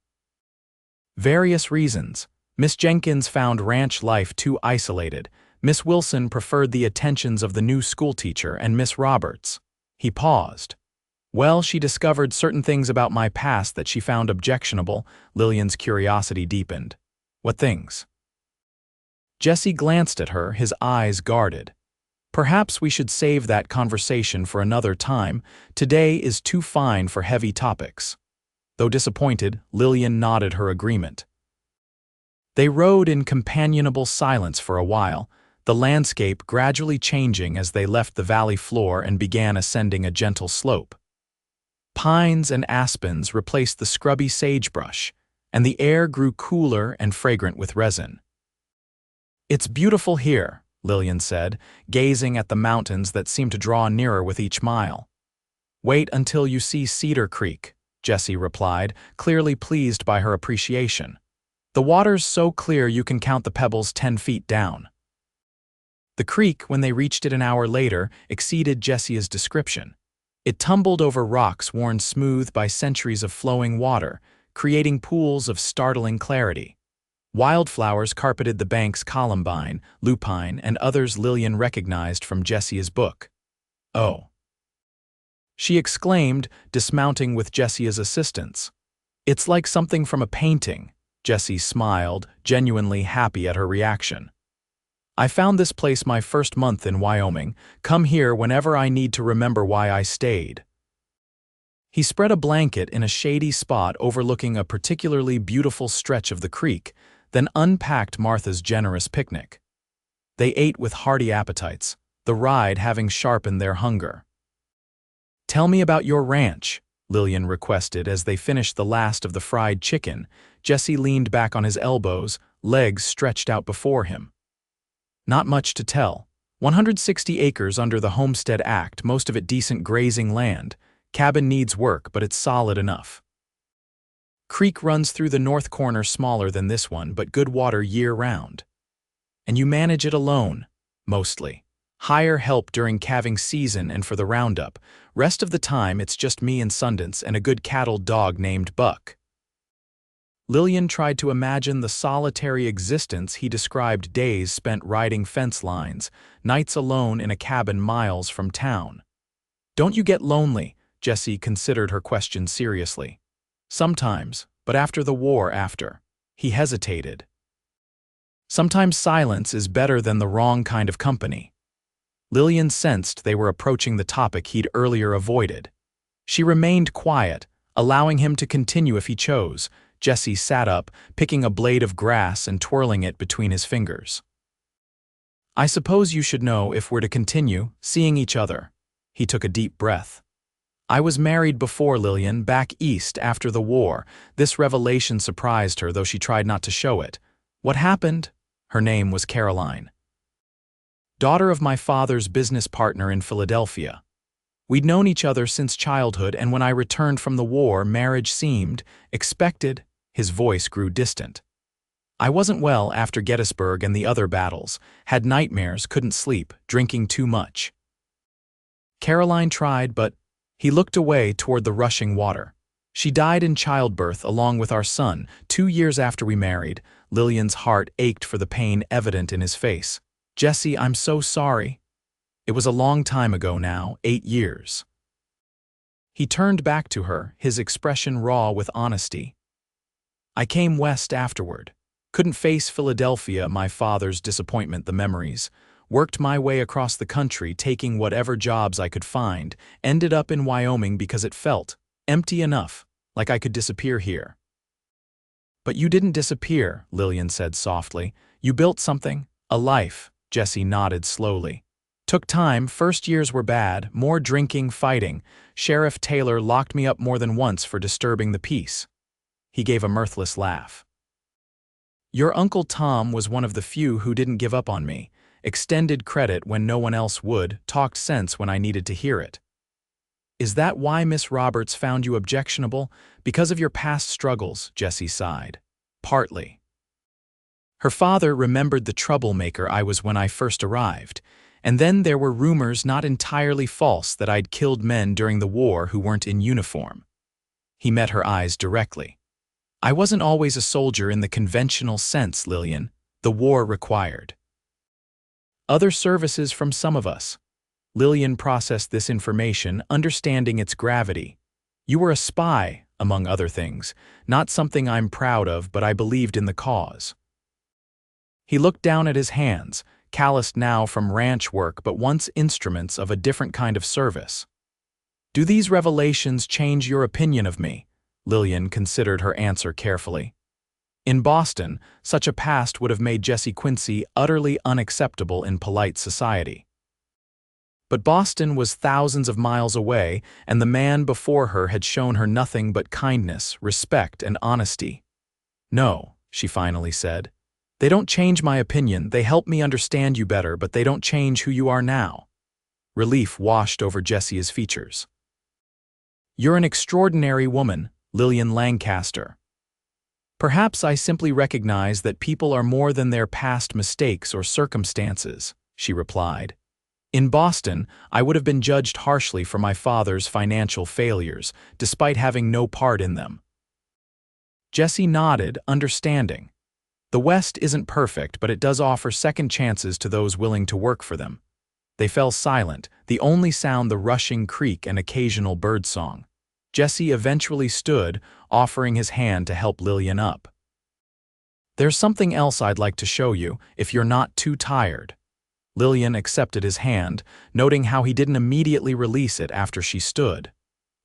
"Various reasons. Miss Jenkins found ranch life too isolated. Miss Wilson preferred the attentions of the new schoolteacher and Miss Roberts. He paused. Well, she discovered certain things about my past that she found objectionable. Lillian's curiosity deepened. What things? Jesse glanced at her, his eyes guarded. Perhaps we should save that conversation for another time. Today is too fine for heavy topics. Though disappointed, Lillian nodded her agreement. They rode in companionable silence for a while, the landscape gradually changing as they left the valley floor and began ascending a gentle slope. Pines and aspens replaced the scrubby sagebrush, and the air grew cooler and fragrant with resin. "It's beautiful here," Lillian said, gazing at the mountains that seemed to draw nearer with each mile. "Wait until you see Cedar Creek," Jesse replied, clearly pleased by her appreciation. "The water's so clear you can count the pebbles 10 feet down." The creek, when they reached it an hour later, exceeded Jesse's description. It tumbled over rocks worn smooth by centuries of flowing water, creating pools of startling clarity. Wildflowers carpeted the banks, columbine, lupine, and others Lillian recognized from Jesse's book. "Oh," she exclaimed, dismounting with Jesse's assistance. "It's like something from a painting." Jesse smiled, genuinely happy at her reaction. "I found this place my first month in Wyoming. Come here whenever I need to remember why I stayed." He spread a blanket in a shady spot overlooking a particularly beautiful stretch of the creek, then unpacked Martha's generous picnic. They ate with hearty appetites, the ride having sharpened their hunger. "Tell me about your ranch," Lillian requested as they finished the last of the fried chicken. Jesse leaned back on his elbows, legs stretched out before him. "Not much to tell. 160 acres under the Homestead Act, most of it decent grazing land. Cabin needs work, but it's solid enough. Creek runs through the north corner, smaller than this one, but good water year-round. And you manage it alone, mostly. Hire help during calving season and for the roundup. Rest of the time it's just me and Sundance and a good cattle dog named Buck." Lillian tried to imagine the solitary existence he described, days spent riding fence lines, nights alone in a cabin miles from town. "Don't you get lonely?" Jesse considered her question seriously. "Sometimes, but after the war after." He hesitated. "Sometimes silence is better than the wrong kind of company." Lillian sensed they were approaching the topic he'd earlier avoided. She remained quiet, allowing him to continue if he chose. Jesse sat up, picking a blade of grass and twirling it between his fingers. "I suppose you should know if we're to continue seeing each other." He took a deep breath. "I was married before, Lillian, back east after the war." This revelation surprised her, though she tried not to show it. "What happened?" Her name was Caroline. "Daughter of my father's business partner in Philadelphia. We'd known each other since childhood, and when I returned from the war, marriage seemed expected." His voice grew distant. "I wasn't well after Gettysburg and the other battles. Had nightmares, couldn't sleep, drinking too much." Caroline tried, but he looked away toward the rushing water. "She died in childbirth along with our son, 2 years after we married." Lillian's heart ached for the pain evident in his face. "Jesse, I'm so sorry." It was a long time ago now, 8 years. He turned back to her, his expression raw with honesty. "I came west afterward. Couldn't face Philadelphia, my father's disappointment, the memories. Worked my way across the country, taking whatever jobs I could find. Ended up in Wyoming because it felt empty enough, like I could disappear here." "But you didn't disappear," Lillian said softly. "You built something, a life." Jesse nodded slowly. "Took time. First years were bad, more drinking, fighting. Sheriff Taylor locked me up more than once for disturbing the peace." He gave a mirthless laugh. "Your Uncle Tom was one of the few who didn't give up on me. Extended credit when no one else would, talked sense when I needed to hear it." "Is that why Miss Roberts found you objectionable? Because of your past struggles?" Jesse sighed. "Partly. Her father remembered the troublemaker I was when I first arrived. And then there were rumors, not entirely false, that I'd killed men during the war who weren't in uniform." He met her eyes directly. I wasn't always a soldier in the conventional sense, Lillian. The war required other services from some of us. Lillian processed this information, understanding its gravity. You were a spy, among other things, not something I'm proud of, but I believed in the cause. He looked down at his hands, calloused now from ranch work but once instruments of a different kind of service. Do these revelations change your opinion of me? Lillian considered her answer carefully. In Boston, such a past would have made Jesse Quincy utterly unacceptable in polite society. But Boston was thousands of miles away, and the man before her had shown her nothing but kindness, respect, and honesty. No, she finally said. They don't change my opinion, they help me understand you better, but they don't change who you are now. Relief washed over Jesse's features. You're an extraordinary woman, Lillian Lancaster. Perhaps I simply recognize that people are more than their past mistakes or circumstances, she replied. In Boston, I would have been judged harshly for my father's financial failures, despite having no part in them. Jesse nodded, understanding. The West isn't perfect, but it does offer second chances to those willing to work for them. They fell silent, the only sound the rushing creek and occasional birdsong. Jesse eventually stood, offering his hand to help Lillian up. There's something else I'd like to show you, if you're not too tired. Lillian accepted his hand, noting how he didn't immediately release it after she stood.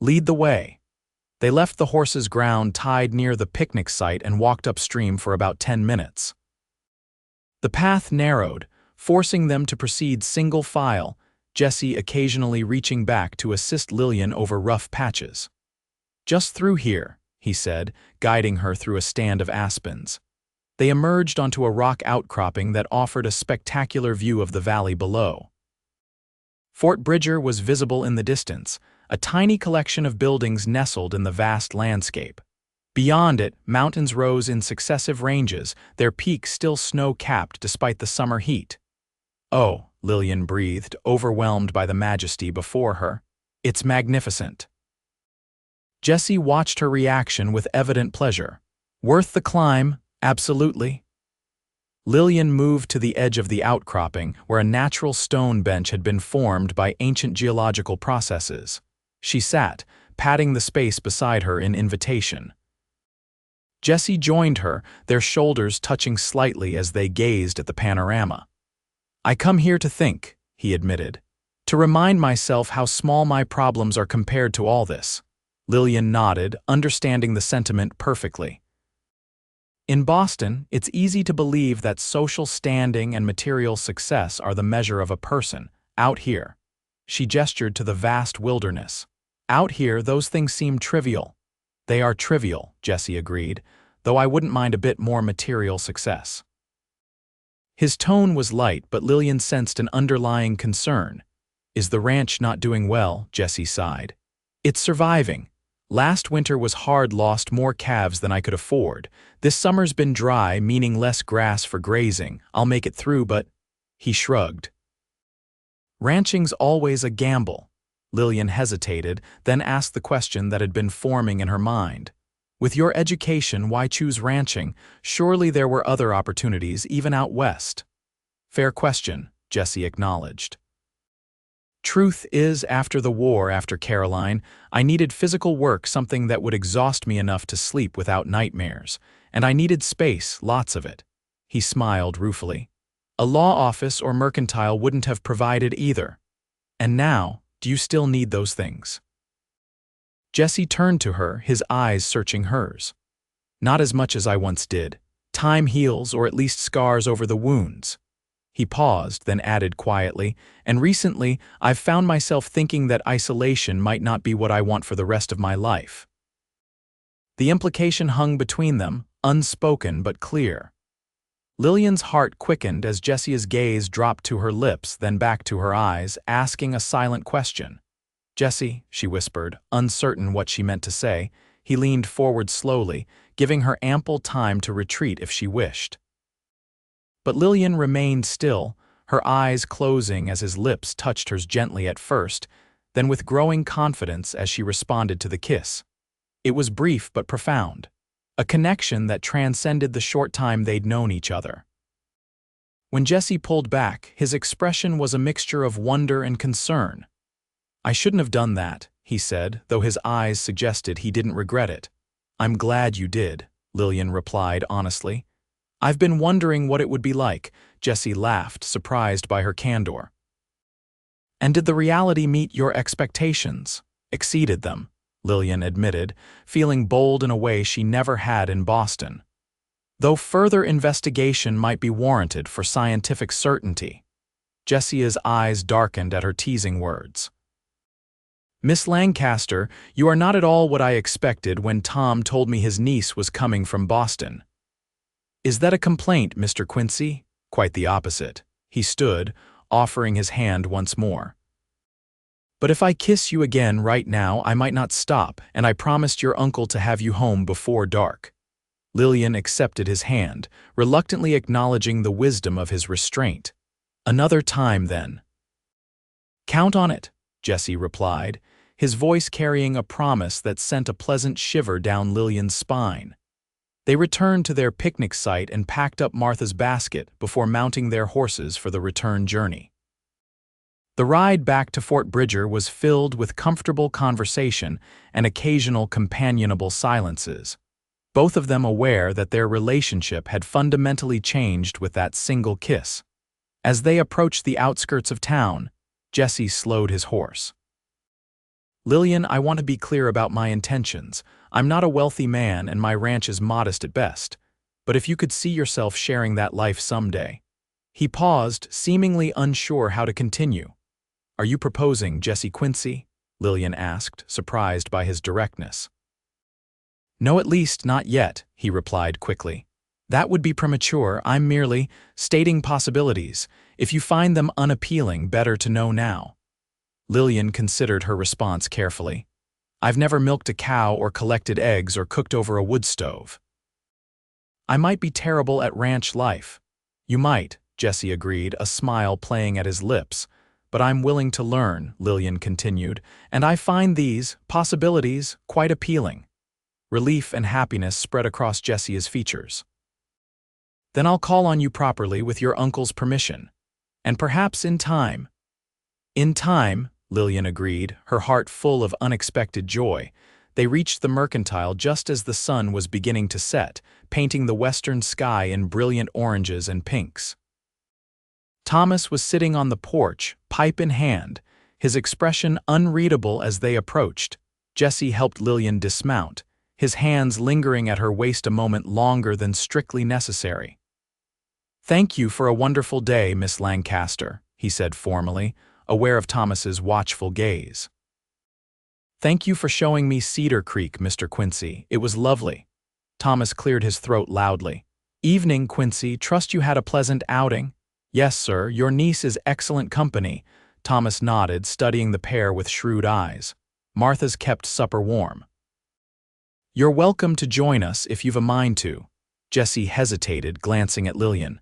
Lead the way. They left the horses' ground tied near the picnic site and walked upstream for about 10 minutes. The path narrowed, forcing them to proceed single file, Jesse occasionally reaching back to assist Lillian over rough patches. Just through here, he said, guiding her through a stand of aspens. They emerged onto a rock outcropping that offered a spectacular view of the valley below. Fort Bridger was visible in the distance, a tiny collection of buildings nestled in the vast landscape. Beyond it, mountains rose in successive ranges, their peaks still snow-capped despite the summer heat. Oh, Lillian breathed, overwhelmed by the majesty before her. It's magnificent. Jesse watched her reaction with evident pleasure. Worth the climb, absolutely. Lillian moved to the edge of the outcropping, where a natural stone bench had been formed by ancient geological processes. She sat, patting the space beside her in invitation. Jesse joined her, their shoulders touching slightly as they gazed at the panorama. I come here to think, he admitted. To remind myself how small my problems are compared to all this. Lillian nodded, understanding the sentiment perfectly. In Boston, it's easy to believe that social standing and material success are the measure of a person. Out here, she gestured to the vast wilderness. Out here, those things seem trivial. They are trivial, Jesse agreed, though I wouldn't mind a bit more material success. His tone was light, but Lillian sensed an underlying concern. Is the ranch not doing well? Jesse sighed. It's surviving. Last winter was hard, lost more calves than I could afford. This summer's been dry, meaning less grass for grazing. I'll make it through, but… He shrugged. Ranching's always a gamble. Lillian hesitated, then asked the question that had been forming in her mind. With your education, why choose ranching? Surely there were other opportunities, even out west. Fair question, Jesse acknowledged. Truth is, after the war, after Caroline, I needed physical work, something that would exhaust me enough to sleep without nightmares. And I needed space, lots of it. He smiled ruefully. A law office or mercantile wouldn't have provided either. And now, do you still need those things? Jesse turned to her, his eyes searching hers. Not as much as I once did. Time heals, or at least scars over the wounds. He paused, then added quietly, and recently I've found myself thinking that isolation might not be what I want for the rest of my life. The implication hung between them, unspoken but clear. Lillian's heart quickened as Jesse's gaze dropped to her lips, then back to her eyes, asking a silent question. Jesse, she whispered, uncertain what she meant to say. He leaned forward slowly, giving her ample time to retreat if she wished. But Lillian remained still, her eyes closing as his lips touched hers gently at first, then with growing confidence as she responded to the kiss. It was brief but profound. a connection that transcended the short time they'd known each other. When Jesse pulled back, his expression was a mixture of wonder and concern. "I shouldn't have done that," he said, though his eyes suggested he didn't regret it. "I'm glad you did," Lillian replied honestly. "I've been wondering what it would be like," Jesse laughed, surprised by her candor. "And did the reality meet your expectations?" "Exceeded them," Lillian admitted, feeling bold in a way she never had in Boston. Though further investigation might be warranted for scientific certainty. Jesse's eyes darkened at her teasing words. "Miss Lancaster, you are not at all what I expected when Tom told me his niece was coming from Boston." "Is that a complaint, Mr. Quincy?" "Quite the opposite." He stood, offering his hand once more. "But if I kiss you again right now, I might not stop, and I promised your uncle to have you home before dark." Lillian accepted his hand, reluctantly acknowledging the wisdom of his restraint. "Another time, then." "Count on it," Jesse replied, his voice carrying a promise that sent a pleasant shiver down Lillian's spine. They returned to their picnic site and packed up Martha's basket before mounting their horses for the return journey. The ride back to Fort Bridger was filled with comfortable conversation and occasional companionable silences, both of them aware that their relationship had fundamentally changed with that single kiss. As they approached the outskirts of town, Jesse slowed his horse. "Lillian, I want to be clear about my intentions. I'm not a wealthy man and my ranch is modest at best, but if you could see yourself sharing that life someday." He paused, seemingly unsure how to continue. "Are you proposing, Jesse Quincy?" Lillian asked, surprised by his directness. "No, at least not yet," he replied quickly. "That would be premature. I'm merely stating possibilities. If you find them unappealing, better to know now." Lillian considered her response carefully. "I've never milked a cow or collected eggs or cooked over a wood stove." "I might be terrible at ranch life." "You might," Jesse agreed, a smile playing at his lips. "But I'm willing to learn," Lillian continued, "and I find these possibilities quite appealing." Relief and happiness spread across Jesse's features. "Then I'll call on you properly with your uncle's permission. And perhaps in time." "In time," Lillian agreed, her heart full of unexpected joy. They reached the mercantile just as the sun was beginning to set, painting the western sky in brilliant oranges and pinks. Thomas was sitting on the porch, pipe in hand, his expression unreadable as they approached. Jesse helped Lillian dismount, his hands lingering at her waist a moment longer than strictly necessary. "Thank you for a wonderful day, Miss Lancaster," he said formally, aware of Thomas's watchful gaze. "Thank you for showing me Cedar Creek, Mr. Quincy. It was lovely." Thomas cleared his throat loudly. "Evening, Quincy. Trust you had a pleasant outing." "Yes, sir. Your niece is excellent company." Thomas nodded, studying the pair with shrewd eyes. "Martha's kept supper warm." "You're welcome to join us if you've a mind to." Jesse hesitated, glancing at Lillian.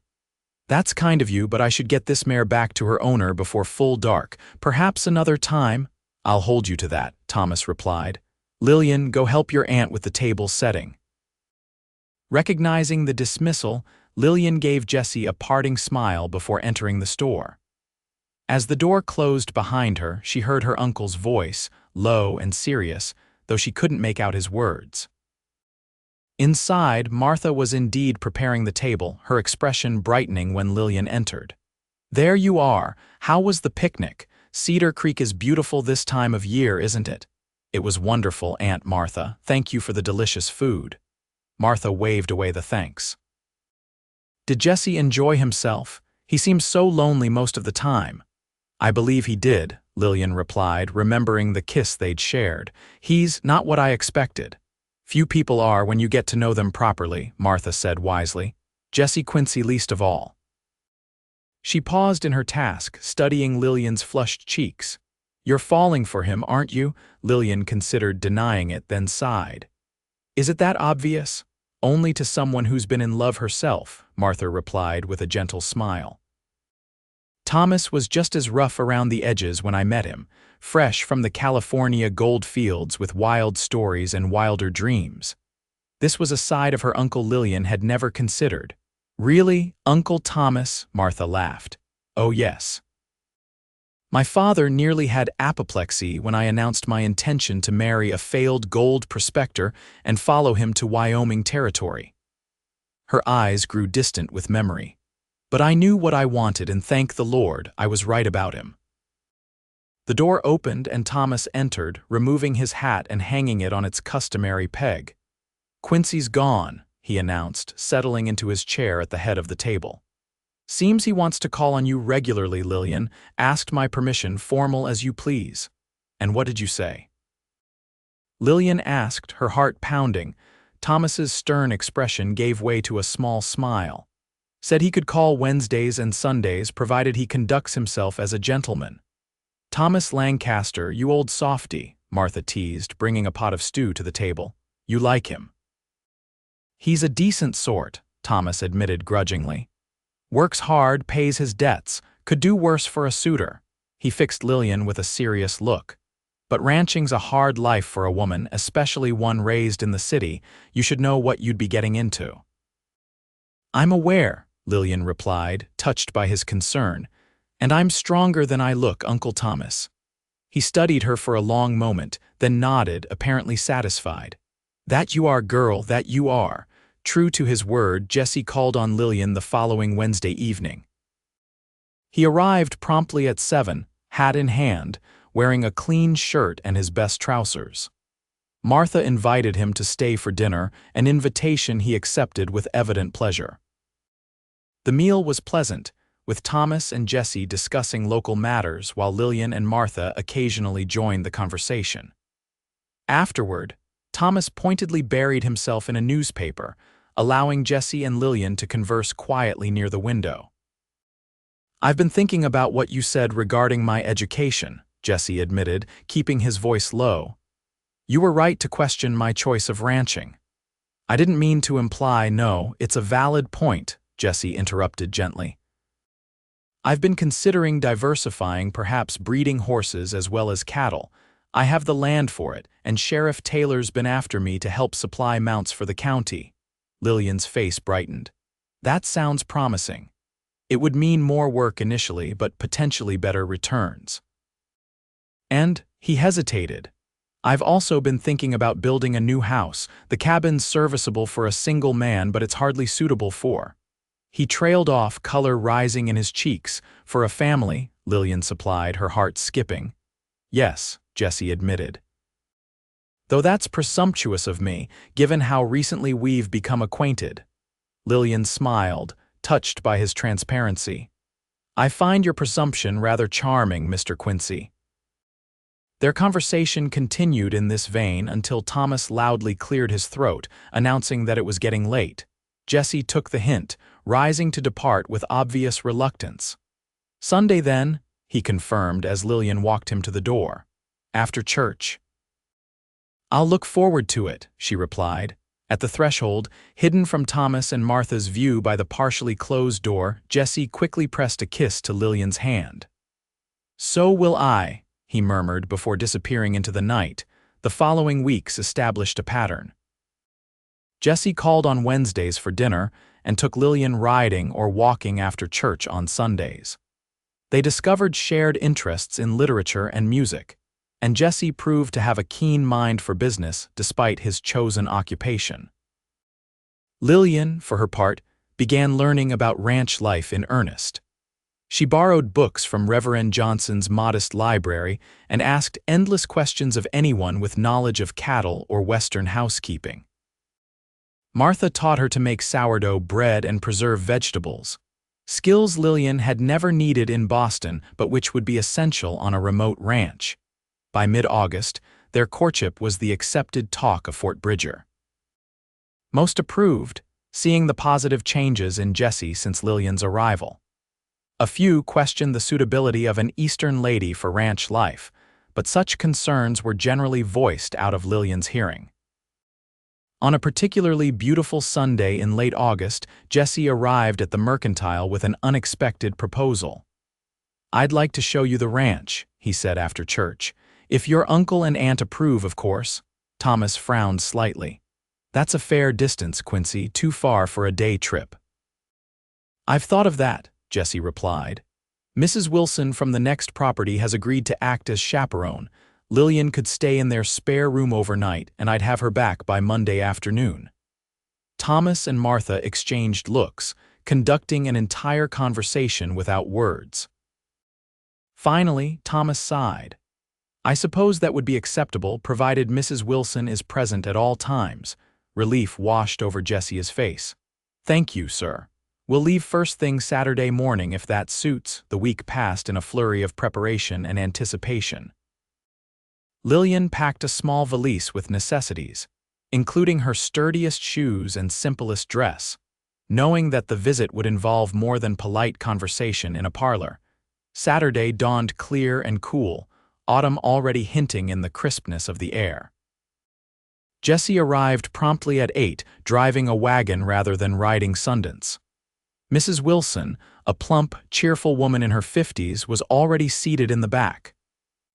"That's kind of you, but I should get this mare back to her owner before full dark. Perhaps another time." "I'll hold you to that," Thomas replied. "Lillian, go help your aunt with the table setting." Recognizing the dismissal, Lillian gave Jesse a parting smile before entering the store. As the door closed behind her, she heard her uncle's voice, low and serious, though she couldn't make out his words. Inside, Martha was indeed preparing the table, her expression brightening when Lillian entered. "There you are. How was the picnic? Cedar Creek is beautiful this time of year, isn't it?" "It was wonderful, Aunt Martha. Thank you for the delicious food." Martha waved away the thanks. "Did Jesse enjoy himself? He seems so lonely most of the time." "I believe he did," Lillian replied, remembering the kiss they'd shared. "He's not what I expected." "Few people are when you get to know them properly," Martha said wisely. "Jesse Quincy least of all." She paused in her task, studying Lillian's flushed cheeks. "You're falling for him, aren't you?" Lillian considered denying it, then sighed. "Is it that obvious?" "Only to someone who's been in love herself," Martha replied with a gentle smile. "Thomas was just as rough around the edges when I met him, fresh from the California gold fields with wild stories and wilder dreams." This was a side of her Uncle Lillian had never considered. "Really, Uncle Thomas?" Martha laughed. "Oh yes. My father nearly had apoplexy when I announced my intention to marry a failed gold prospector and follow him to Wyoming territory." Her eyes grew distant with memory. "But I knew what I wanted, and thank the Lord I was right about him." The door opened and Thomas entered, removing his hat and hanging it on its customary peg. "Quincy's gone," he announced, settling into his chair at the head of the table. "Seems he wants to call on you regularly, Lillian. Asked my permission, formal as you please." "And what did you say?" Lillian asked, her heart pounding. Thomas's stern expression gave way to a small smile. "Said he could call Wednesdays and Sundays, provided he conducts himself as a gentleman." "Thomas Lancaster, you old softy," Martha teased, bringing a pot of stew to the table. "You like him?" "He's a decent sort," Thomas admitted grudgingly. "Works hard, pays his debts, could do worse for a suitor." He fixed Lillian with a serious look. "But ranching's a hard life for a woman, especially one raised in the city. You should know what you'd be getting into." "I'm aware," Lillian replied, touched by his concern. "And I'm stronger than I look, Uncle Thomas." He studied her for a long moment, then nodded, apparently satisfied. "That you are, girl, that you are." True to his word, Jesse called on Lillian the following Wednesday evening. He arrived promptly at 7, hat in hand, wearing a clean shirt and his best trousers. Martha invited him to stay for dinner, an invitation he accepted with evident pleasure. The meal was pleasant, with Thomas and Jesse discussing local matters while Lillian and Martha occasionally joined the conversation. Afterward, Thomas pointedly buried himself in a newspaper, allowing Jesse and Lillian to converse quietly near the window. "I've been thinking about what you said regarding my education," Jesse admitted, keeping his voice low. "You were right to question my choice of ranching." "I didn't mean to imply, no, it's a valid point," Jesse interrupted gently. "I've been considering diversifying, perhaps breeding horses as well as cattle. I have the land for it, and Sheriff Taylor's been after me to help supply mounts for the county." Lillian's face brightened. "That sounds promising. It would mean more work initially, but potentially better returns." And he hesitated. "I've also been thinking about building a new house. The cabin's serviceable for a single man, but it's hardly suitable for—" He trailed off, color rising in his cheeks. "For a family," Lillian supplied, her heart skipping. "Yes," Jesse admitted. "Though that's presumptuous of me, given how recently we've become acquainted." Lillian smiled, touched by his transparency. "I find your presumption rather charming, Mr. Quincy." Their conversation continued in this vein until Thomas loudly cleared his throat, announcing that it was getting late. Jesse took the hint, rising to depart with obvious reluctance. "Sunday, then," he confirmed as Lillian walked him to the door. "After church." "I'll look forward to it," she replied. At the threshold, hidden from Thomas and Martha's view by the partially closed door, Jesse quickly pressed a kiss to Lillian's hand. "So will I," he murmured before disappearing into the night. The following weeks established a pattern. Jesse called on Wednesdays for dinner and took Lillian riding or walking after church on Sundays. They discovered shared interests in literature and music, and Jesse proved to have a keen mind for business despite his chosen occupation. Lillian, for her part, began learning about ranch life in earnest. She borrowed books from Reverend Johnson's modest library and asked endless questions of anyone with knowledge of cattle or Western housekeeping. Martha taught her to make sourdough bread and preserve vegetables, skills Lillian had never needed in Boston but which would be essential on a remote ranch. By mid-August, their courtship was the accepted talk of Fort Bridger. Most approved, seeing the positive changes in Jesse since Lillian's arrival. A few questioned the suitability of an Eastern lady for ranch life, but such concerns were generally voiced out of Lillian's hearing. On a particularly beautiful Sunday in late August, Jesse arrived at the Mercantile with an unexpected proposal. "I'd like to show you the ranch," he said after church. "If your uncle and aunt approve, of course." Thomas frowned slightly. That's a fair distance, Quincy, too far for a day trip. I've thought of that, Jesse replied. Mrs. Wilson from the next property has agreed to act as chaperone. Lillian could stay in their spare room overnight, and I'd have her back by Monday afternoon. Thomas and Martha exchanged looks, conducting an entire conversation without words. Finally, Thomas sighed. I suppose that would be acceptable, provided Mrs. Wilson is present at all times. Relief washed over Jesse's face. Thank you, sir. We'll leave first thing Saturday morning if that suits. The week passed in a flurry of preparation and anticipation. Lillian packed a small valise with necessities, including her sturdiest shoes and simplest dress. Knowing that the visit would involve more than polite conversation in a parlor, Saturday dawned clear and cool, autumn already hinting in the crispness of the air. Jesse arrived promptly at 8, driving a wagon rather than riding Sundance. Mrs. Wilson, a plump, cheerful woman in her 50s, was already seated in the back.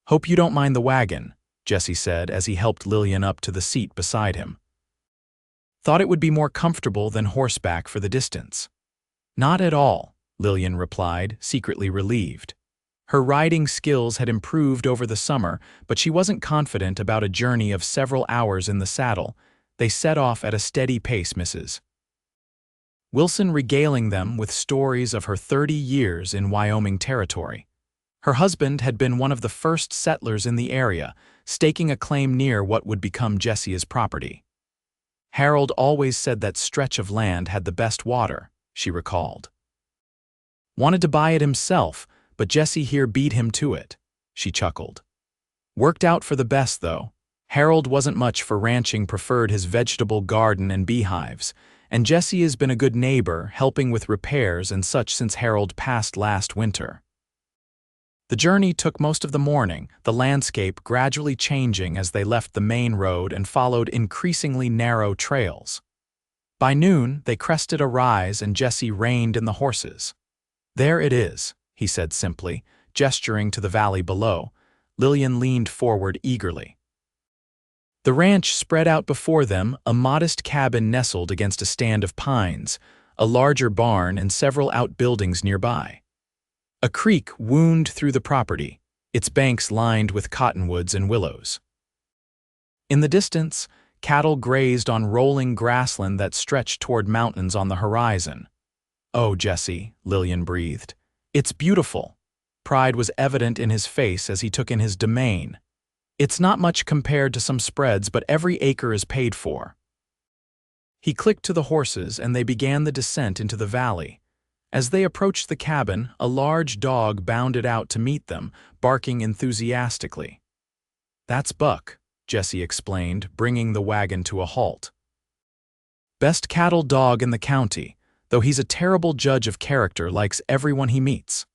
Hope you don't mind the wagon, Jesse said as he helped Lillian up to the seat beside him. Thought it would be more comfortable than horseback for the distance. Not at all, Lillian replied, secretly relieved. Her riding skills had improved over the summer, but she wasn't confident about a journey of several hours in the saddle. They set off at a steady pace, Mrs. Wilson regaling them with stories of her 30 years in Wyoming territory. Her husband had been one of the first settlers in the area, staking a claim near what would become Jesse's property. Harold always said that stretch of land had the best water, she recalled. Wanted to buy it himself, but Jesse here beat him to it, she chuckled. Worked out for the best, though. Harold wasn't much for ranching, preferred his vegetable garden and beehives, and Jesse has been a good neighbor, helping with repairs and such since Harold passed last winter. The journey took most of the morning, the landscape gradually changing as they left the main road and followed increasingly narrow trails. By noon, they crested a rise and Jesse reined in the horses. There it is, he said simply, gesturing to the valley below. Lillian leaned forward eagerly. The ranch spread out before them, a modest cabin nestled against a stand of pines, a larger barn and several outbuildings nearby. A creek wound through the property, its banks lined with cottonwoods and willows. In the distance, cattle grazed on rolling grassland that stretched toward mountains on the horizon. Oh, Jesse, Lillian breathed. It's beautiful. Pride was evident in his face as he took in his domain. It's not much compared to some spreads, but every acre is paid for. He clicked to the horses and they began the descent into the valley. As they approached the cabin, a large dog bounded out to meet them, barking enthusiastically. That's Buck, Jesse explained, bringing the wagon to a halt. Best cattle dog in the county, though he's a terrible judge of character, likes everyone he meets.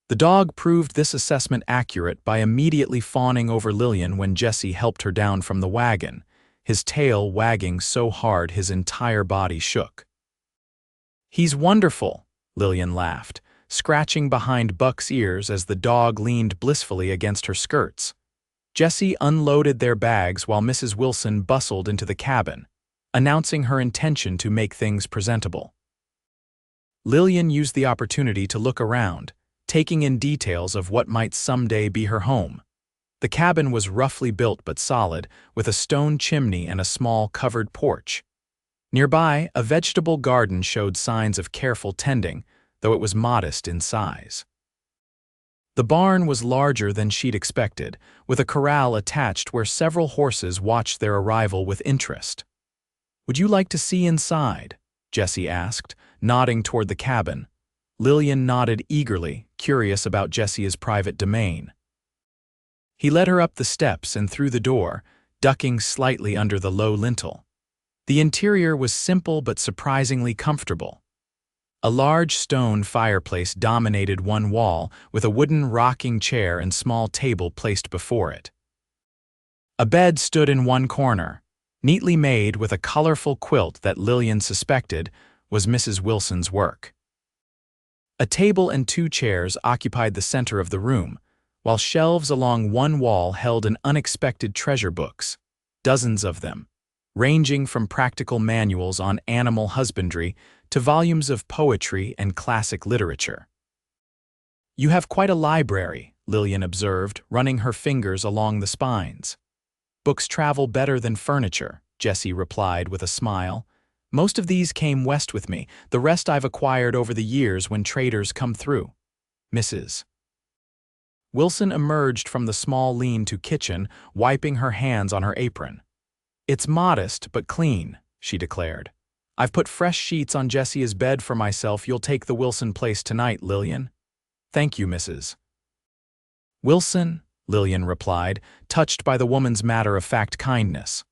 The dog proved this assessment accurate by immediately fawning over Lillian when Jesse helped her down from the wagon, his tail wagging so hard his entire body shook. He's wonderful, Lillian laughed, scratching behind Buck's ears as the dog leaned blissfully against her skirts. Jesse unloaded their bags while Mrs. Wilson bustled into the cabin, announcing her intention to make things presentable. Lillian used the opportunity to look around, taking in details of what might someday be her home. The cabin was roughly built but solid, with a stone chimney and a small covered porch. Nearby, a vegetable garden showed signs of careful tending, though it was modest in size. The barn was larger than she'd expected, with a corral attached where several horses watched their arrival with interest. Would you like to see inside? Jesse asked, nodding toward the cabin. Lillian nodded eagerly, curious about Jesse's private domain. He led her up the steps and through the door, ducking slightly under the low lintel. The interior was simple but surprisingly comfortable. A large stone fireplace dominated one wall, with a wooden rocking chair and small table placed before it. A bed stood in one corner, neatly made with a colorful quilt that Lillian suspected was Mrs. Wilson's work. A table and 2 chairs occupied the center of the room, while shelves along one wall held an unexpected treasure books, dozens of them. ranging from practical manuals on animal husbandry to volumes of poetry and classic literature. "You have quite a library," Lillian observed, running her fingers along the spines. "Books travel better than furniture," Jesse replied with a smile. "Most of these came west with me, the rest I've acquired over the years when traders come through. Mrs. Wilson emerged from the small lean-to kitchen, wiping her hands on her apron. "It's modest, but clean," she declared. "I've put fresh sheets on Jesse's bed for myself. You'll take the Wilson place tonight, Lillian." "Thank you, Mrs. Wilson," Lillian replied, touched by the woman's matter-of-fact kindness.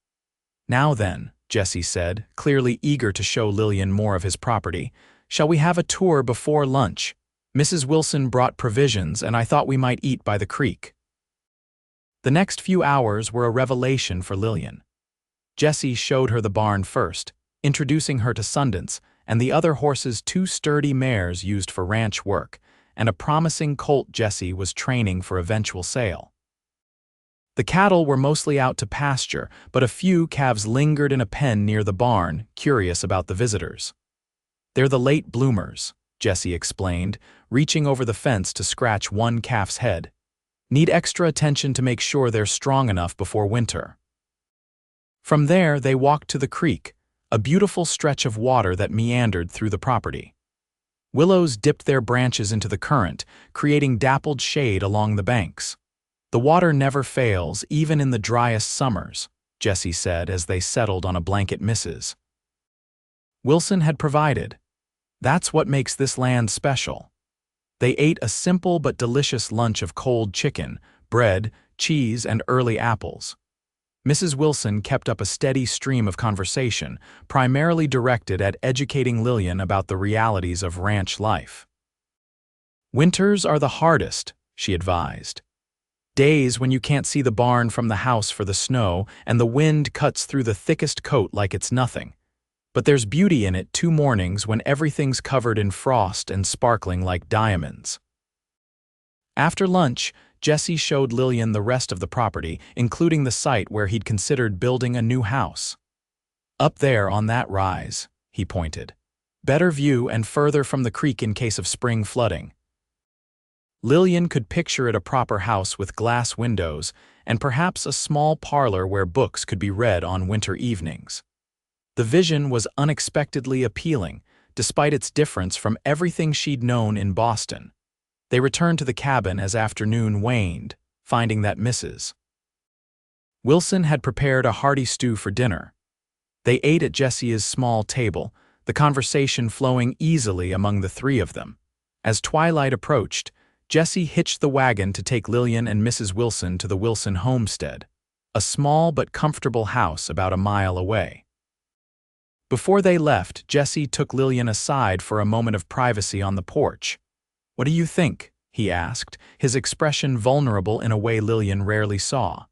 "Now then," Jesse said, clearly eager to show Lillian more of his property, "shall we have a tour before lunch? Mrs. Wilson brought provisions, and I thought we might eat by the creek." The next few hours were a revelation for Lillian. Jesse showed her the barn first, introducing her to Sundance and the other horses, 2 sturdy mares used for ranch work, and a promising colt Jesse was training for eventual sale. The cattle were mostly out to pasture, but a few calves lingered in a pen near the barn, curious about the visitors. "They're the late bloomers," Jesse explained, reaching over the fence to scratch one calf's head. "Need extra attention to make sure they're strong enough before winter." From there, they walked to the creek, a beautiful stretch of water that meandered through the property. Willows dipped their branches into the current, creating dappled shade along the banks. "The water never fails, even in the driest summers," Jesse said as they settled on a blanket Mrs. Wilson had provided. "That's what makes this land special." They ate a simple but delicious lunch of cold chicken, bread, cheese, and early apples. Mrs. Wilson kept up a steady stream of conversation, primarily directed at educating Lillian about the realities of ranch life. "Winters are the hardest," she advised. "Days when you can't see the barn from the house for the snow, and the wind cuts through the thickest coat like it's nothing. But there's beauty in it 2 mornings when everything's covered in frost and sparkling like diamonds." After lunch, Jesse showed Lillian the rest of the property, including the site where he'd considered building a new house. "Up there on that rise," he pointed. "Better view and further from the creek in case of spring flooding." Lillian could picture it a proper house with glass windows and perhaps a small parlor where books could be read on winter evenings. The vision was unexpectedly appealing, despite its difference from everything she'd known in Boston. They returned to the cabin as afternoon waned, finding that Mrs. Wilson had prepared a hearty stew for dinner. They ate at Jesse's small table, the conversation flowing easily among the 3 of them. As twilight approached, Jesse hitched the wagon to take Lillian and Mrs. Wilson to the Wilson homestead, a small but comfortable house about a mile away. Before they left, Jesse took Lillian aside for a moment of privacy on the porch. "What do you think?" he asked, his expression vulnerable in a way Lillian rarely saw.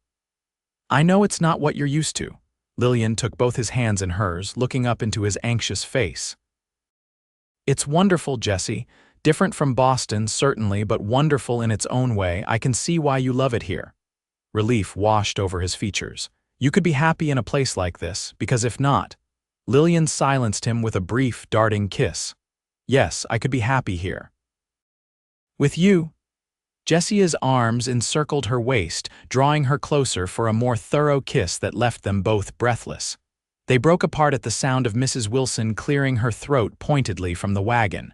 "I know it's not what you're used to." Lillian took both his hands in hers, looking up into his anxious face. "It's wonderful, Jesse. Different from Boston, certainly, but wonderful in its own way. I can see why you love it here." Relief washed over his features. "You could be happy in a place like this, because if not..." Lillian silenced him with a brief, darting kiss. "Yes, I could be happy here. With you." Jesse's arms encircled her waist, drawing her closer for a more thorough kiss that left them both breathless. They broke apart at the sound of Mrs. Wilson clearing her throat pointedly from the wagon.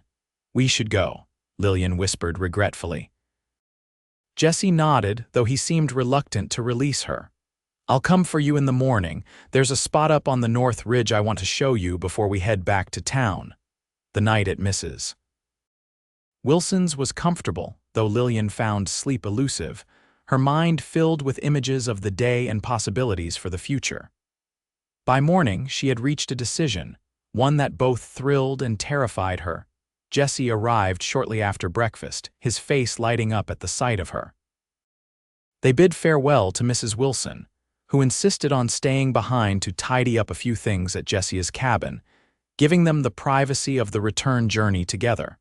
"We should go," Lillian whispered regretfully. Jesse nodded, though he seemed reluctant to release her. "I'll come for you in the morning. There's a spot up on the North Ridge I want to show you before we head back to town." The night at Mrs. Wilson's was comfortable, though Lillian found sleep elusive, her mind filled with images of the day and possibilities for the future. By morning, she had reached a decision, one that both thrilled and terrified her. Jesse arrived shortly after breakfast, his face lighting up at the sight of her. They bid farewell to Mrs. Wilson, who insisted on staying behind to tidy up a few things at Jesse's cabin, giving them the privacy of the return journey together.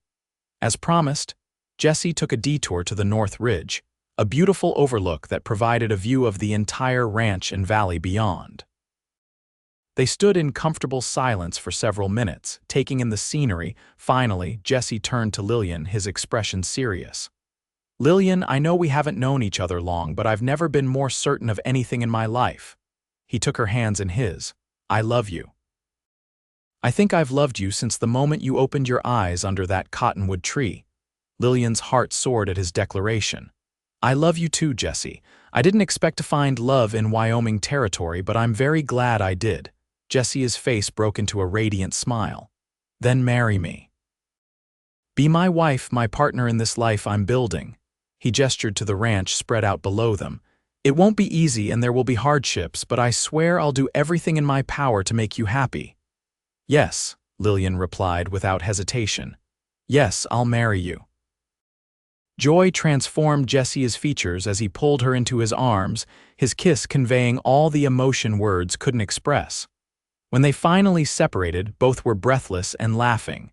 As promised, Jesse took a detour to the North Ridge, a beautiful overlook that provided a view of the entire ranch and valley beyond. They stood in comfortable silence for several minutes, taking in the scenery. Finally, Jesse turned to Lillian, his expression serious. "Lillian, I know we haven't known each other long, but I've never been more certain of anything in my life." He took her hands in his. "I love you. I think I've loved you since the moment you opened your eyes under that cottonwood tree." Lillian's heart soared at his declaration. "I love you too, Jesse. I didn't expect to find love in Wyoming territory, but I'm very glad I did." Jesse's face broke into a radiant smile. "Then marry me. Be my wife, my partner in this life I'm building." He gestured to the ranch spread out below them. "It won't be easy and there will be hardships, but I swear I'll do everything in my power to make you happy." "Yes," Lillian replied without hesitation. "Yes, I'll marry you." Joy transformed Jesse's features as he pulled her into his arms, his kiss conveying all the emotion words couldn't express. When they finally separated, both were breathless and laughing.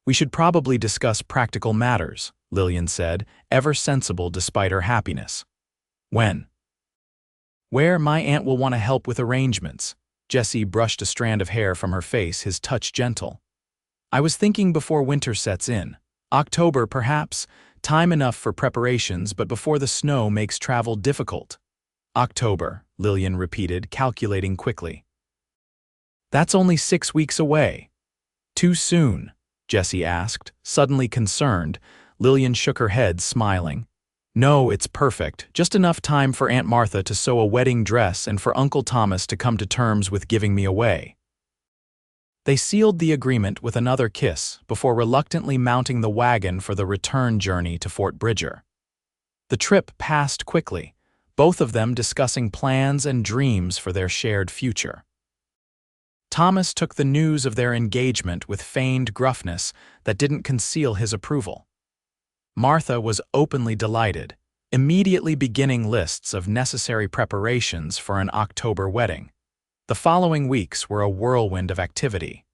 "We should probably discuss practical matters," Lillian said, ever sensible despite her happiness. "When?" "Where my aunt will want to help with arrangements." Jesse brushed a strand of hair from her face, his touch gentle. "I was thinking before winter sets in. October, perhaps. Time enough for preparations, but before the snow makes travel difficult." "October," Lillian repeated, calculating quickly. "That's only 6 weeks away." "Too soon?" Jesse asked, suddenly concerned. Lillian shook her head, smiling. "No, it's perfect. Just enough time for Aunt Martha to sew a wedding dress and for Uncle Thomas to come to terms with giving me away." They sealed the agreement with another kiss before reluctantly mounting the wagon for the return journey to Fort Bridger. The trip passed quickly, both of them discussing plans and dreams for their shared future. Thomas took the news of their engagement with feigned gruffness that didn't conceal his approval. Martha was openly delighted, immediately beginning lists of necessary preparations for an October wedding. The following weeks were a whirlwind of activity.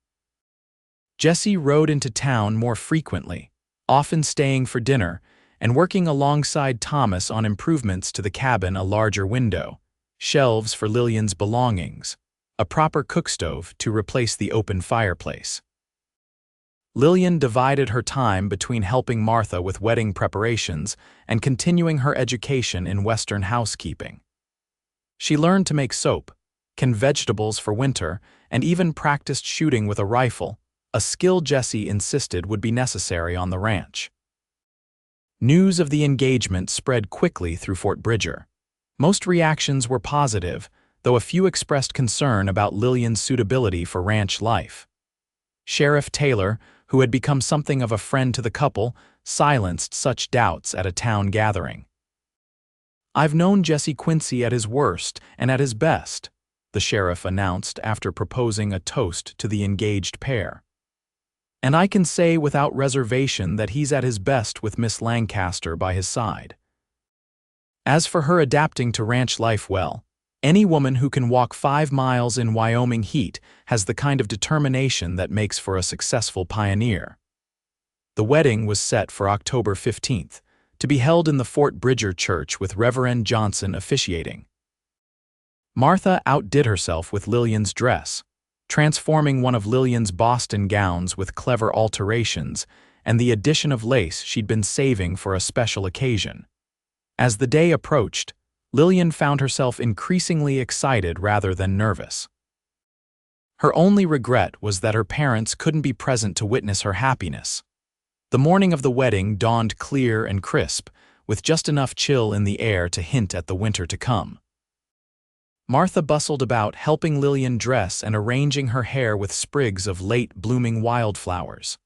Jesse rode into town more frequently, often staying for dinner, and working alongside Thomas on improvements to the cabin: a larger window, shelves for Lillian's belongings, a proper cookstove to replace the open fireplace. Lillian divided her time between helping Martha with wedding preparations and continuing her education in Western housekeeping. She learned to make soap, canned vegetables for winter, and even practiced shooting with a rifle, a skill Jesse insisted would be necessary on the ranch. News of the engagement spread quickly through Fort Bridger. Most reactions were positive, though a few expressed concern about Lillian's suitability for ranch life. Sheriff Taylor, who had become something of a friend to the couple, silenced such doubts at a town gathering. "I've known Jesse Quincy at his worst and at his best," the sheriff announced after proposing a toast to the engaged pair. "And I can say without reservation that he's at his best with Miss Lancaster by his side. As for her adapting to ranch life, well, any woman who can walk 5 miles in Wyoming heat has the kind of determination that makes for a successful pioneer." The wedding was set for October 15th, to be held in the Fort Bridger Church with Reverend Johnson officiating. Martha outdid herself with Lillian's dress, transforming one of Lillian's Boston gowns with clever alterations and the addition of lace she'd been saving for a special occasion. As the day approached, Lillian found herself increasingly excited rather than nervous. Her only regret was that her parents couldn't be present to witness her happiness. The morning of the wedding dawned clear and crisp, with just enough chill in the air to hint at the winter to come. Martha bustled about, helping Lillian dress and arranging her hair with sprigs of late-blooming wildflowers.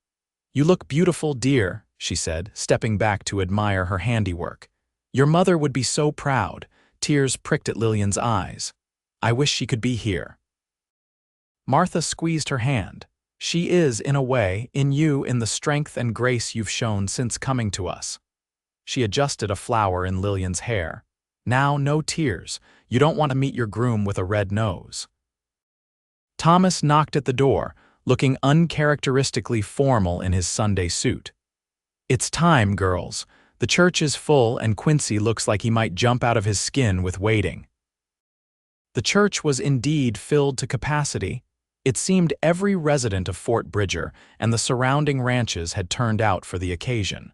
"You look beautiful, dear," she said, stepping back to admire her handiwork. "Your mother would be so proud." Tears pricked at Lillian's eyes. "I wish she could be here." Martha squeezed her hand. "She is, in a way, in you, in the strength and grace you've shown since coming to us." She adjusted a flower in Lillian's hair. "Now, no tears. You don't want to meet your groom with a red nose." Thomas knocked at the door, looking uncharacteristically formal in his Sunday suit. "It's time, girls. The church is full and Quincy looks like he might jump out of his skin with waiting." The church was indeed filled to capacity, It seemed every resident of Fort Bridger and the surrounding ranches had turned out for the occasion.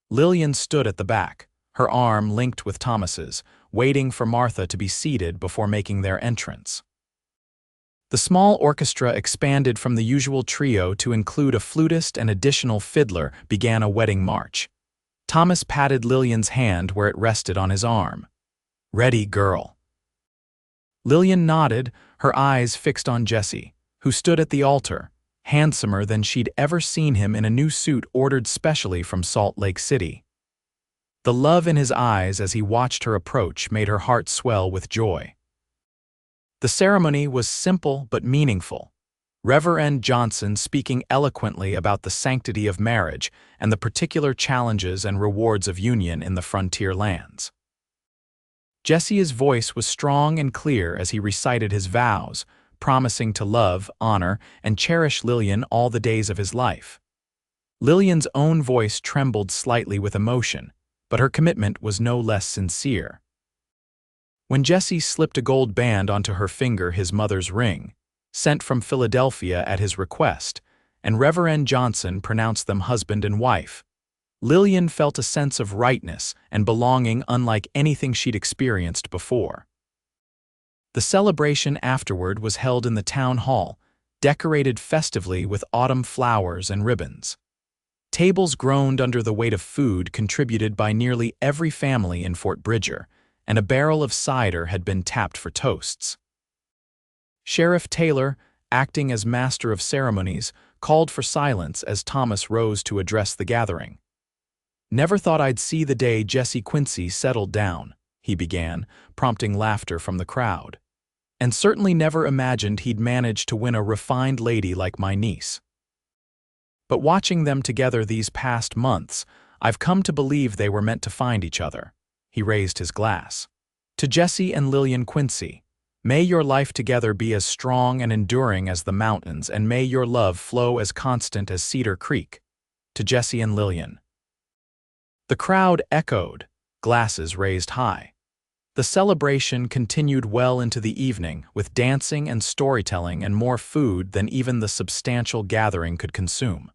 Lillian stood at the back, her arm linked with Thomas's, waiting for Martha to be seated before making their entrance. The small orchestra expanded from the usual trio to include a flutist and additional fiddler began a wedding march. Thomas patted Lillian's hand where it rested on his arm. "Ready, girl." Lillian nodded, her eyes fixed on Jesse, who stood at the altar, handsomer than she'd ever seen him in a new suit ordered specially from Salt Lake City. The love in his eyes as he watched her approach made her heart swell with joy. The ceremony was simple but meaningful. Reverend Johnson speaking eloquently about the sanctity of marriage and the particular challenges and rewards of union in the frontier lands. Jesse's voice was strong and clear as he recited his vows, promising to love, honor, and cherish Lillian all the days of his life. Lillian's own voice trembled slightly with emotion, but her commitment was no less sincere. When Jesse slipped a gold band onto her finger, his mother's ring, sent from Philadelphia at his request, and Reverend Johnson pronounced them husband and wife, Lillian felt a sense of rightness and belonging unlike anything she'd experienced before. The celebration afterward was held in the town hall, decorated festively with autumn flowers and ribbons. Tables groaned under the weight of food contributed by nearly every family in Fort Bridger, and a barrel of cider had been tapped for toasts. Sheriff Taylor, acting as master of ceremonies, called for silence as Thomas rose to address the gathering. "Never thought I'd see the day Jesse Quincy settled down," he began, prompting laughter from the crowd. "And certainly never imagined he'd manage to win a refined lady like my niece. But watching them together these past months, I've come to believe they were meant to find each other." He raised his glass. "To Jesse and Lillian Quincy, may your life together be as strong and enduring as the mountains, and may your love flow as constant as Cedar Creek. To Jesse and Lillian." The crowd echoed, glasses raised high. The celebration continued well into the evening, with dancing and storytelling and more food than even the substantial gathering could consume.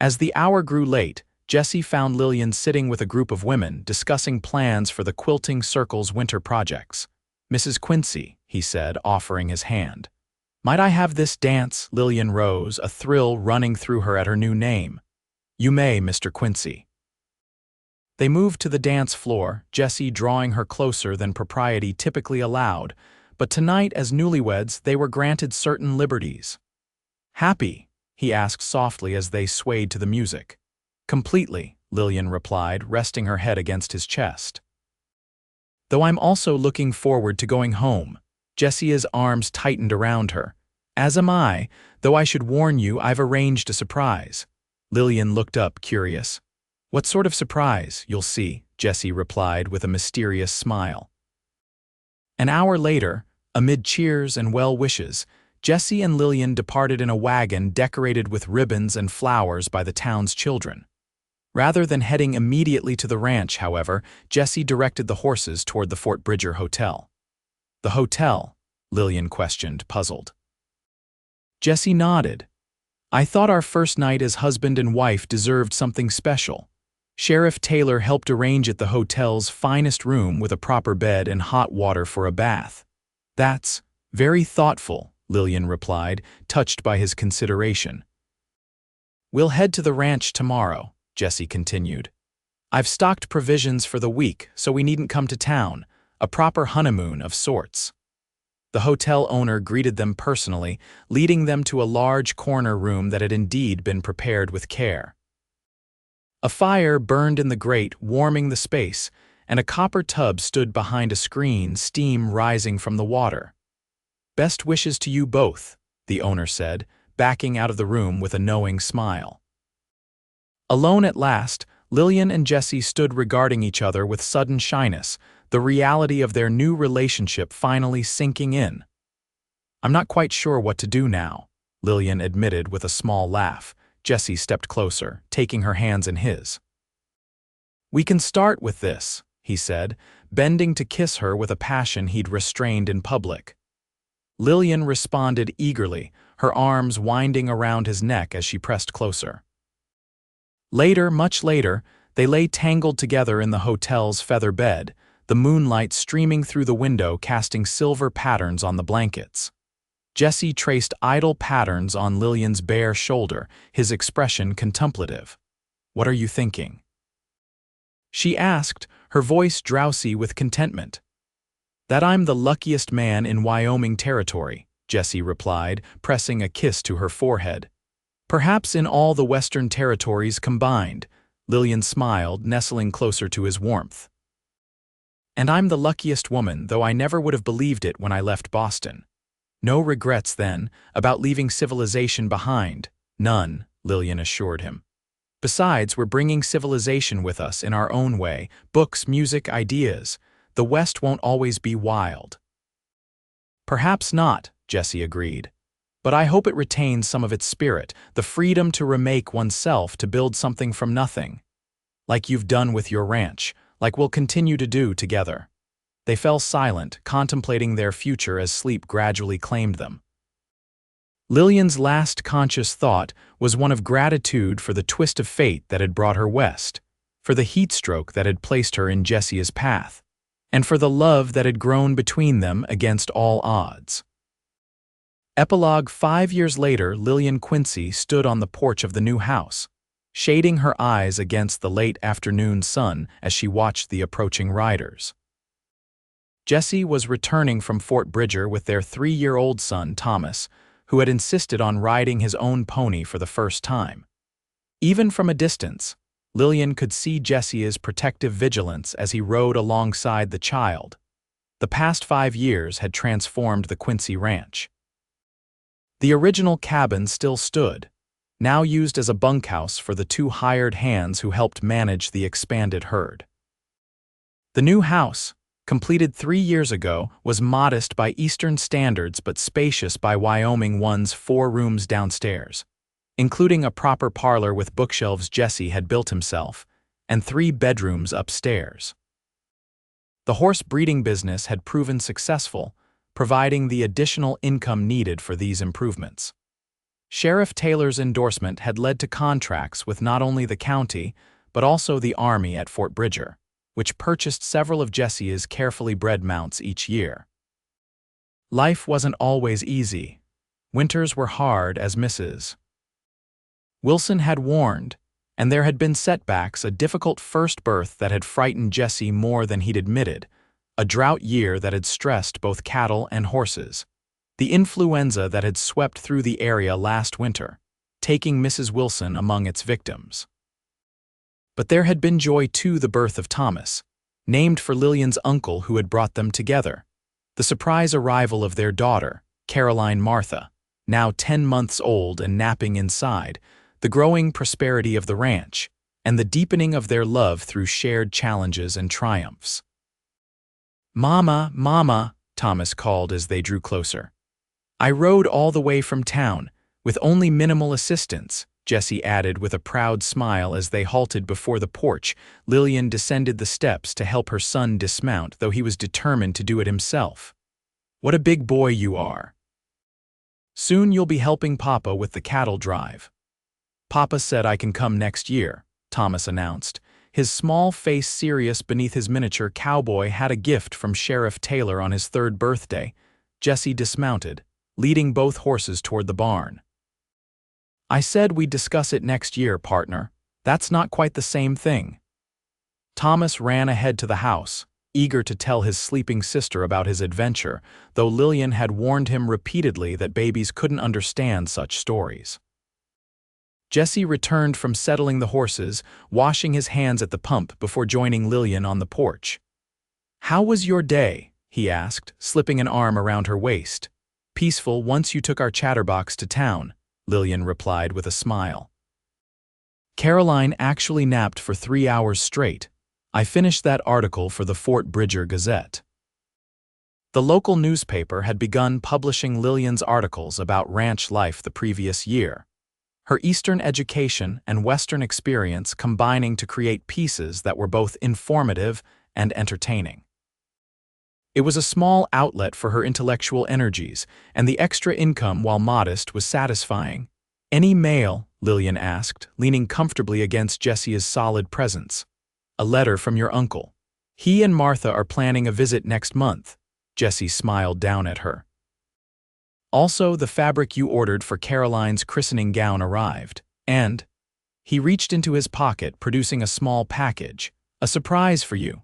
As the hour grew late, Jesse found Lillian sitting with a group of women discussing plans for the Quilting Circle's winter projects. "Mrs. Quincy," he said, offering his hand. "Might I have this dance?" Lillian rose, a thrill running through her at her new name. "You may, Mr. Quincy." They moved to the dance floor, Jesse drawing her closer than propriety typically allowed, but tonight as newlyweds they were granted certain liberties. "Happy?" he asked softly as they swayed to the music. "Completely," Lillian replied, resting her head against his chest. "Though I'm also looking forward to going home." Jesse's arms tightened around her. "As am I, though I should warn you I've arranged a surprise." Lillian looked up, curious. "What sort of surprise? You'll see," Jesse replied with a mysterious smile. An hour later, amid cheers and well wishes, Jesse and Lillian departed in a wagon decorated with ribbons and flowers by the town's children. Rather than heading immediately to the ranch, however, Jesse directed the horses toward the Fort Bridger Hotel. "The hotel?" Lillian questioned, puzzled. Jesse nodded. "I thought our first night as husband and wife deserved something special. Sheriff Taylor helped arrange at the hotel's finest room with a proper bed and hot water for a bath." "That's very thoughtful," Lillian replied, touched by his consideration. "We'll head to the ranch tomorrow," Jesse continued. "I've stocked provisions for the week, so we needn't come to town, a proper honeymoon of sorts." The hotel owner greeted them personally, leading them to a large corner room that had indeed been prepared with care. A fire burned in the grate, warming the space, and a copper tub stood behind a screen, steam rising from the water. "Best wishes to you both," the owner said, backing out of the room with a knowing smile. Alone at last, Lillian and Jesse stood regarding each other with sudden shyness, the reality of their new relationship finally sinking in. "I'm not quite sure what to do now," Lillian admitted with a small laugh. Jesse stepped closer, taking her hands in his. "We can start with this," he said, bending to kiss her with a passion he'd restrained in public. Lillian responded eagerly, her arms winding around his neck as she pressed closer. Later, much later, they lay tangled together in the hotel's feather bed, the moonlight streaming through the window casting silver patterns on the blankets. Jesse traced idle patterns on Lillian's bare shoulder, his expression contemplative. "What are you thinking?" she asked, her voice drowsy with contentment. "That I'm the luckiest man in Wyoming territory," Jesse replied, pressing a kiss to her forehead. "Perhaps in all the Western territories combined," Lillian smiled, nestling closer to his warmth. "And I'm the luckiest woman, though I never would have believed it when I left Boston." "No regrets, then, about leaving civilization behind." "None," Lillian assured him. "Besides, we're bringing civilization with us in our own way, books, music, ideas. The West won't always be wild." "Perhaps not," Jesse agreed. "But I hope it retains some of its spirit, the freedom to remake oneself, to build something from nothing. Like you've done with your ranch, like we'll continue to do together." They fell silent, contemplating their future as sleep gradually claimed them. Lillian's last conscious thought was one of gratitude for the twist of fate that had brought her west, for the heatstroke that had placed her in Jesse's path, and for the love that had grown between them against all odds. Epilogue: 5 years later, Lillian Quincy stood on the porch of the new house, shading her eyes against the late afternoon sun as she watched the approaching riders. Jesse was returning from Fort Bridger with their 3-year-old son, Thomas, who had insisted on riding his own pony for the first time. Even from a distance, Lillian could see Jesse's protective vigilance as he rode alongside the child. The past 5 years had transformed the Quincy ranch. The original cabin still stood, now used as a bunkhouse for the 2 hired hands who helped manage the expanded herd. The new house, completed 3 years ago, was modest by Eastern standards but spacious by Wyoming ones. 4 rooms downstairs, including a proper parlor with bookshelves Jesse had built himself, and 3 bedrooms upstairs. The horse breeding business had proven successful, providing the additional income needed for these improvements. Sheriff Taylor's endorsement had led to contracts with not only the county, but also the Army at Fort Bridger, which purchased several of Jesse's carefully bred mounts each year. Life wasn't always easy. Winters were hard as Mrs. Wilson had warned, and there had been setbacks: a difficult first birth that had frightened Jesse more than he'd admitted, a drought year that had stressed both cattle and horses, the influenza that had swept through the area last winter, taking Mrs. Wilson among its victims. But there had been joy too: the birth of Thomas, named for Lillian's uncle who had brought them together, the surprise arrival of their daughter, Caroline Martha, now 10 months old and napping inside, the growing prosperity of the ranch, and the deepening of their love through shared challenges and triumphs. "Mama, Mama," Thomas called as they drew closer. "I rode all the way from town, with only minimal assistance," Jesse added with a proud smile as they halted before the porch. Lillian descended the steps to help her son dismount, though he was determined to do it himself. "What a big boy you are. Soon you'll be helping Papa with the cattle drive." "Papa said I can come next year," Thomas announced, his small face serious beneath his miniature. Cowboy had a gift from Sheriff Taylor on his 3rd birthday. Jesse dismounted, leading both horses toward the barn. "I said we'd discuss it next year, partner. That's not quite the same thing." Thomas ran ahead to the house, eager to tell his sleeping sister about his adventure, though Lillian had warned him repeatedly that babies couldn't understand such stories. Jesse returned from settling the horses, washing his hands at the pump before joining Lillian on the porch. "How was your day?" he asked, slipping an arm around her waist. "Peaceful once you took our chatterbox to town," Lillian replied with a smile. "Caroline actually napped for 3 hours straight. I finished that article for the Fort Bridger Gazette." The local newspaper had begun publishing Lillian's articles about ranch life the previous year, her Eastern education and Western experience combining to create pieces that were both informative and entertaining. It was a small outlet for her intellectual energies, and the extra income, while modest, was satisfying. "Any mail?" Lillian asked, leaning comfortably against Jesse's solid presence. "A letter from your uncle. He and Martha are planning a visit next month." Jesse smiled down at her. "Also, the fabric you ordered for Caroline's christening gown arrived, and—" He reached into his pocket, producing a small package. "A surprise for you."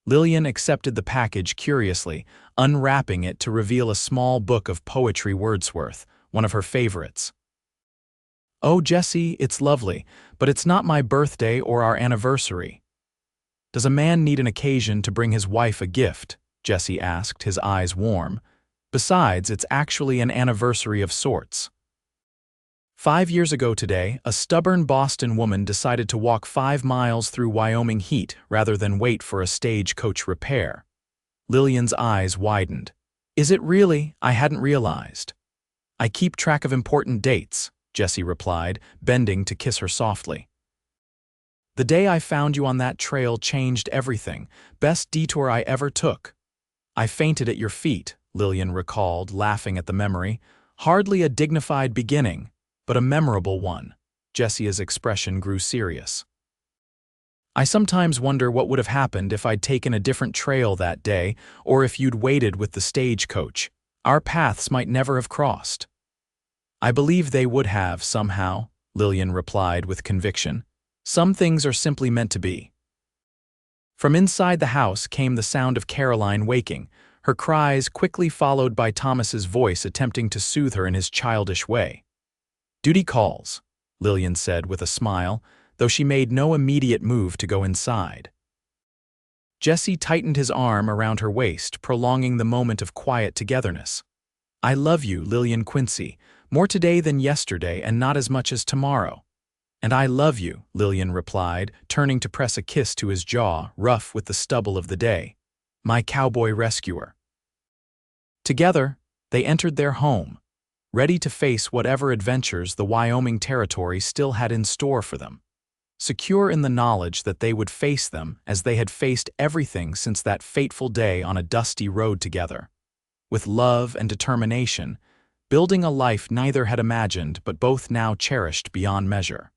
Lillian accepted the package curiously, unwrapping it to reveal a small book of poetry Wordsworth, one of her favorites. "Oh, Jesse, it's lovely, but it's not my birthday or our anniversary." "Does a man need an occasion to bring his wife a gift?" Jesse asked, his eyes warm. "Besides, it's actually an anniversary of sorts." 5 years ago today, a stubborn Boston woman decided to walk 5 miles through Wyoming heat rather than wait for a stagecoach repair. Lillian's eyes widened. "Is it really? I hadn't realized." "I keep track of important dates," Jesse replied, bending to kiss her softly. "The day I found you on that trail changed everything. Best detour I ever took." "I fainted at your feet," Lillian recalled, laughing at the memory. "Hardly a dignified beginning, but a memorable one." Jesse's expression grew serious. "I sometimes wonder what would have happened if I'd taken a different trail that day, or if you'd waited with the stagecoach. Our paths might never have crossed." "I believe they would have, somehow," Lillian replied with conviction. "Some things are simply meant to be." From inside the house came the sound of Caroline waking, her cries quickly followed by Thomas's voice attempting to soothe her in his childish way. "Duty calls," Lillian said with a smile, though she made no immediate move to go inside. Jesse tightened his arm around her waist, prolonging the moment of quiet togetherness. "I love you, Lillian Quincy, more today than yesterday and not as much as tomorrow." "And I love you," Lillian replied, turning to press a kiss to his jaw, rough with the stubble of the day. "My cowboy rescuer." Together, they entered their home, ready to face whatever adventures the Wyoming territory still had in store for them. Secure in the knowledge that they would face them as they had faced everything since that fateful day on a dusty road together. With love and determination, building a life neither had imagined but both now cherished beyond measure.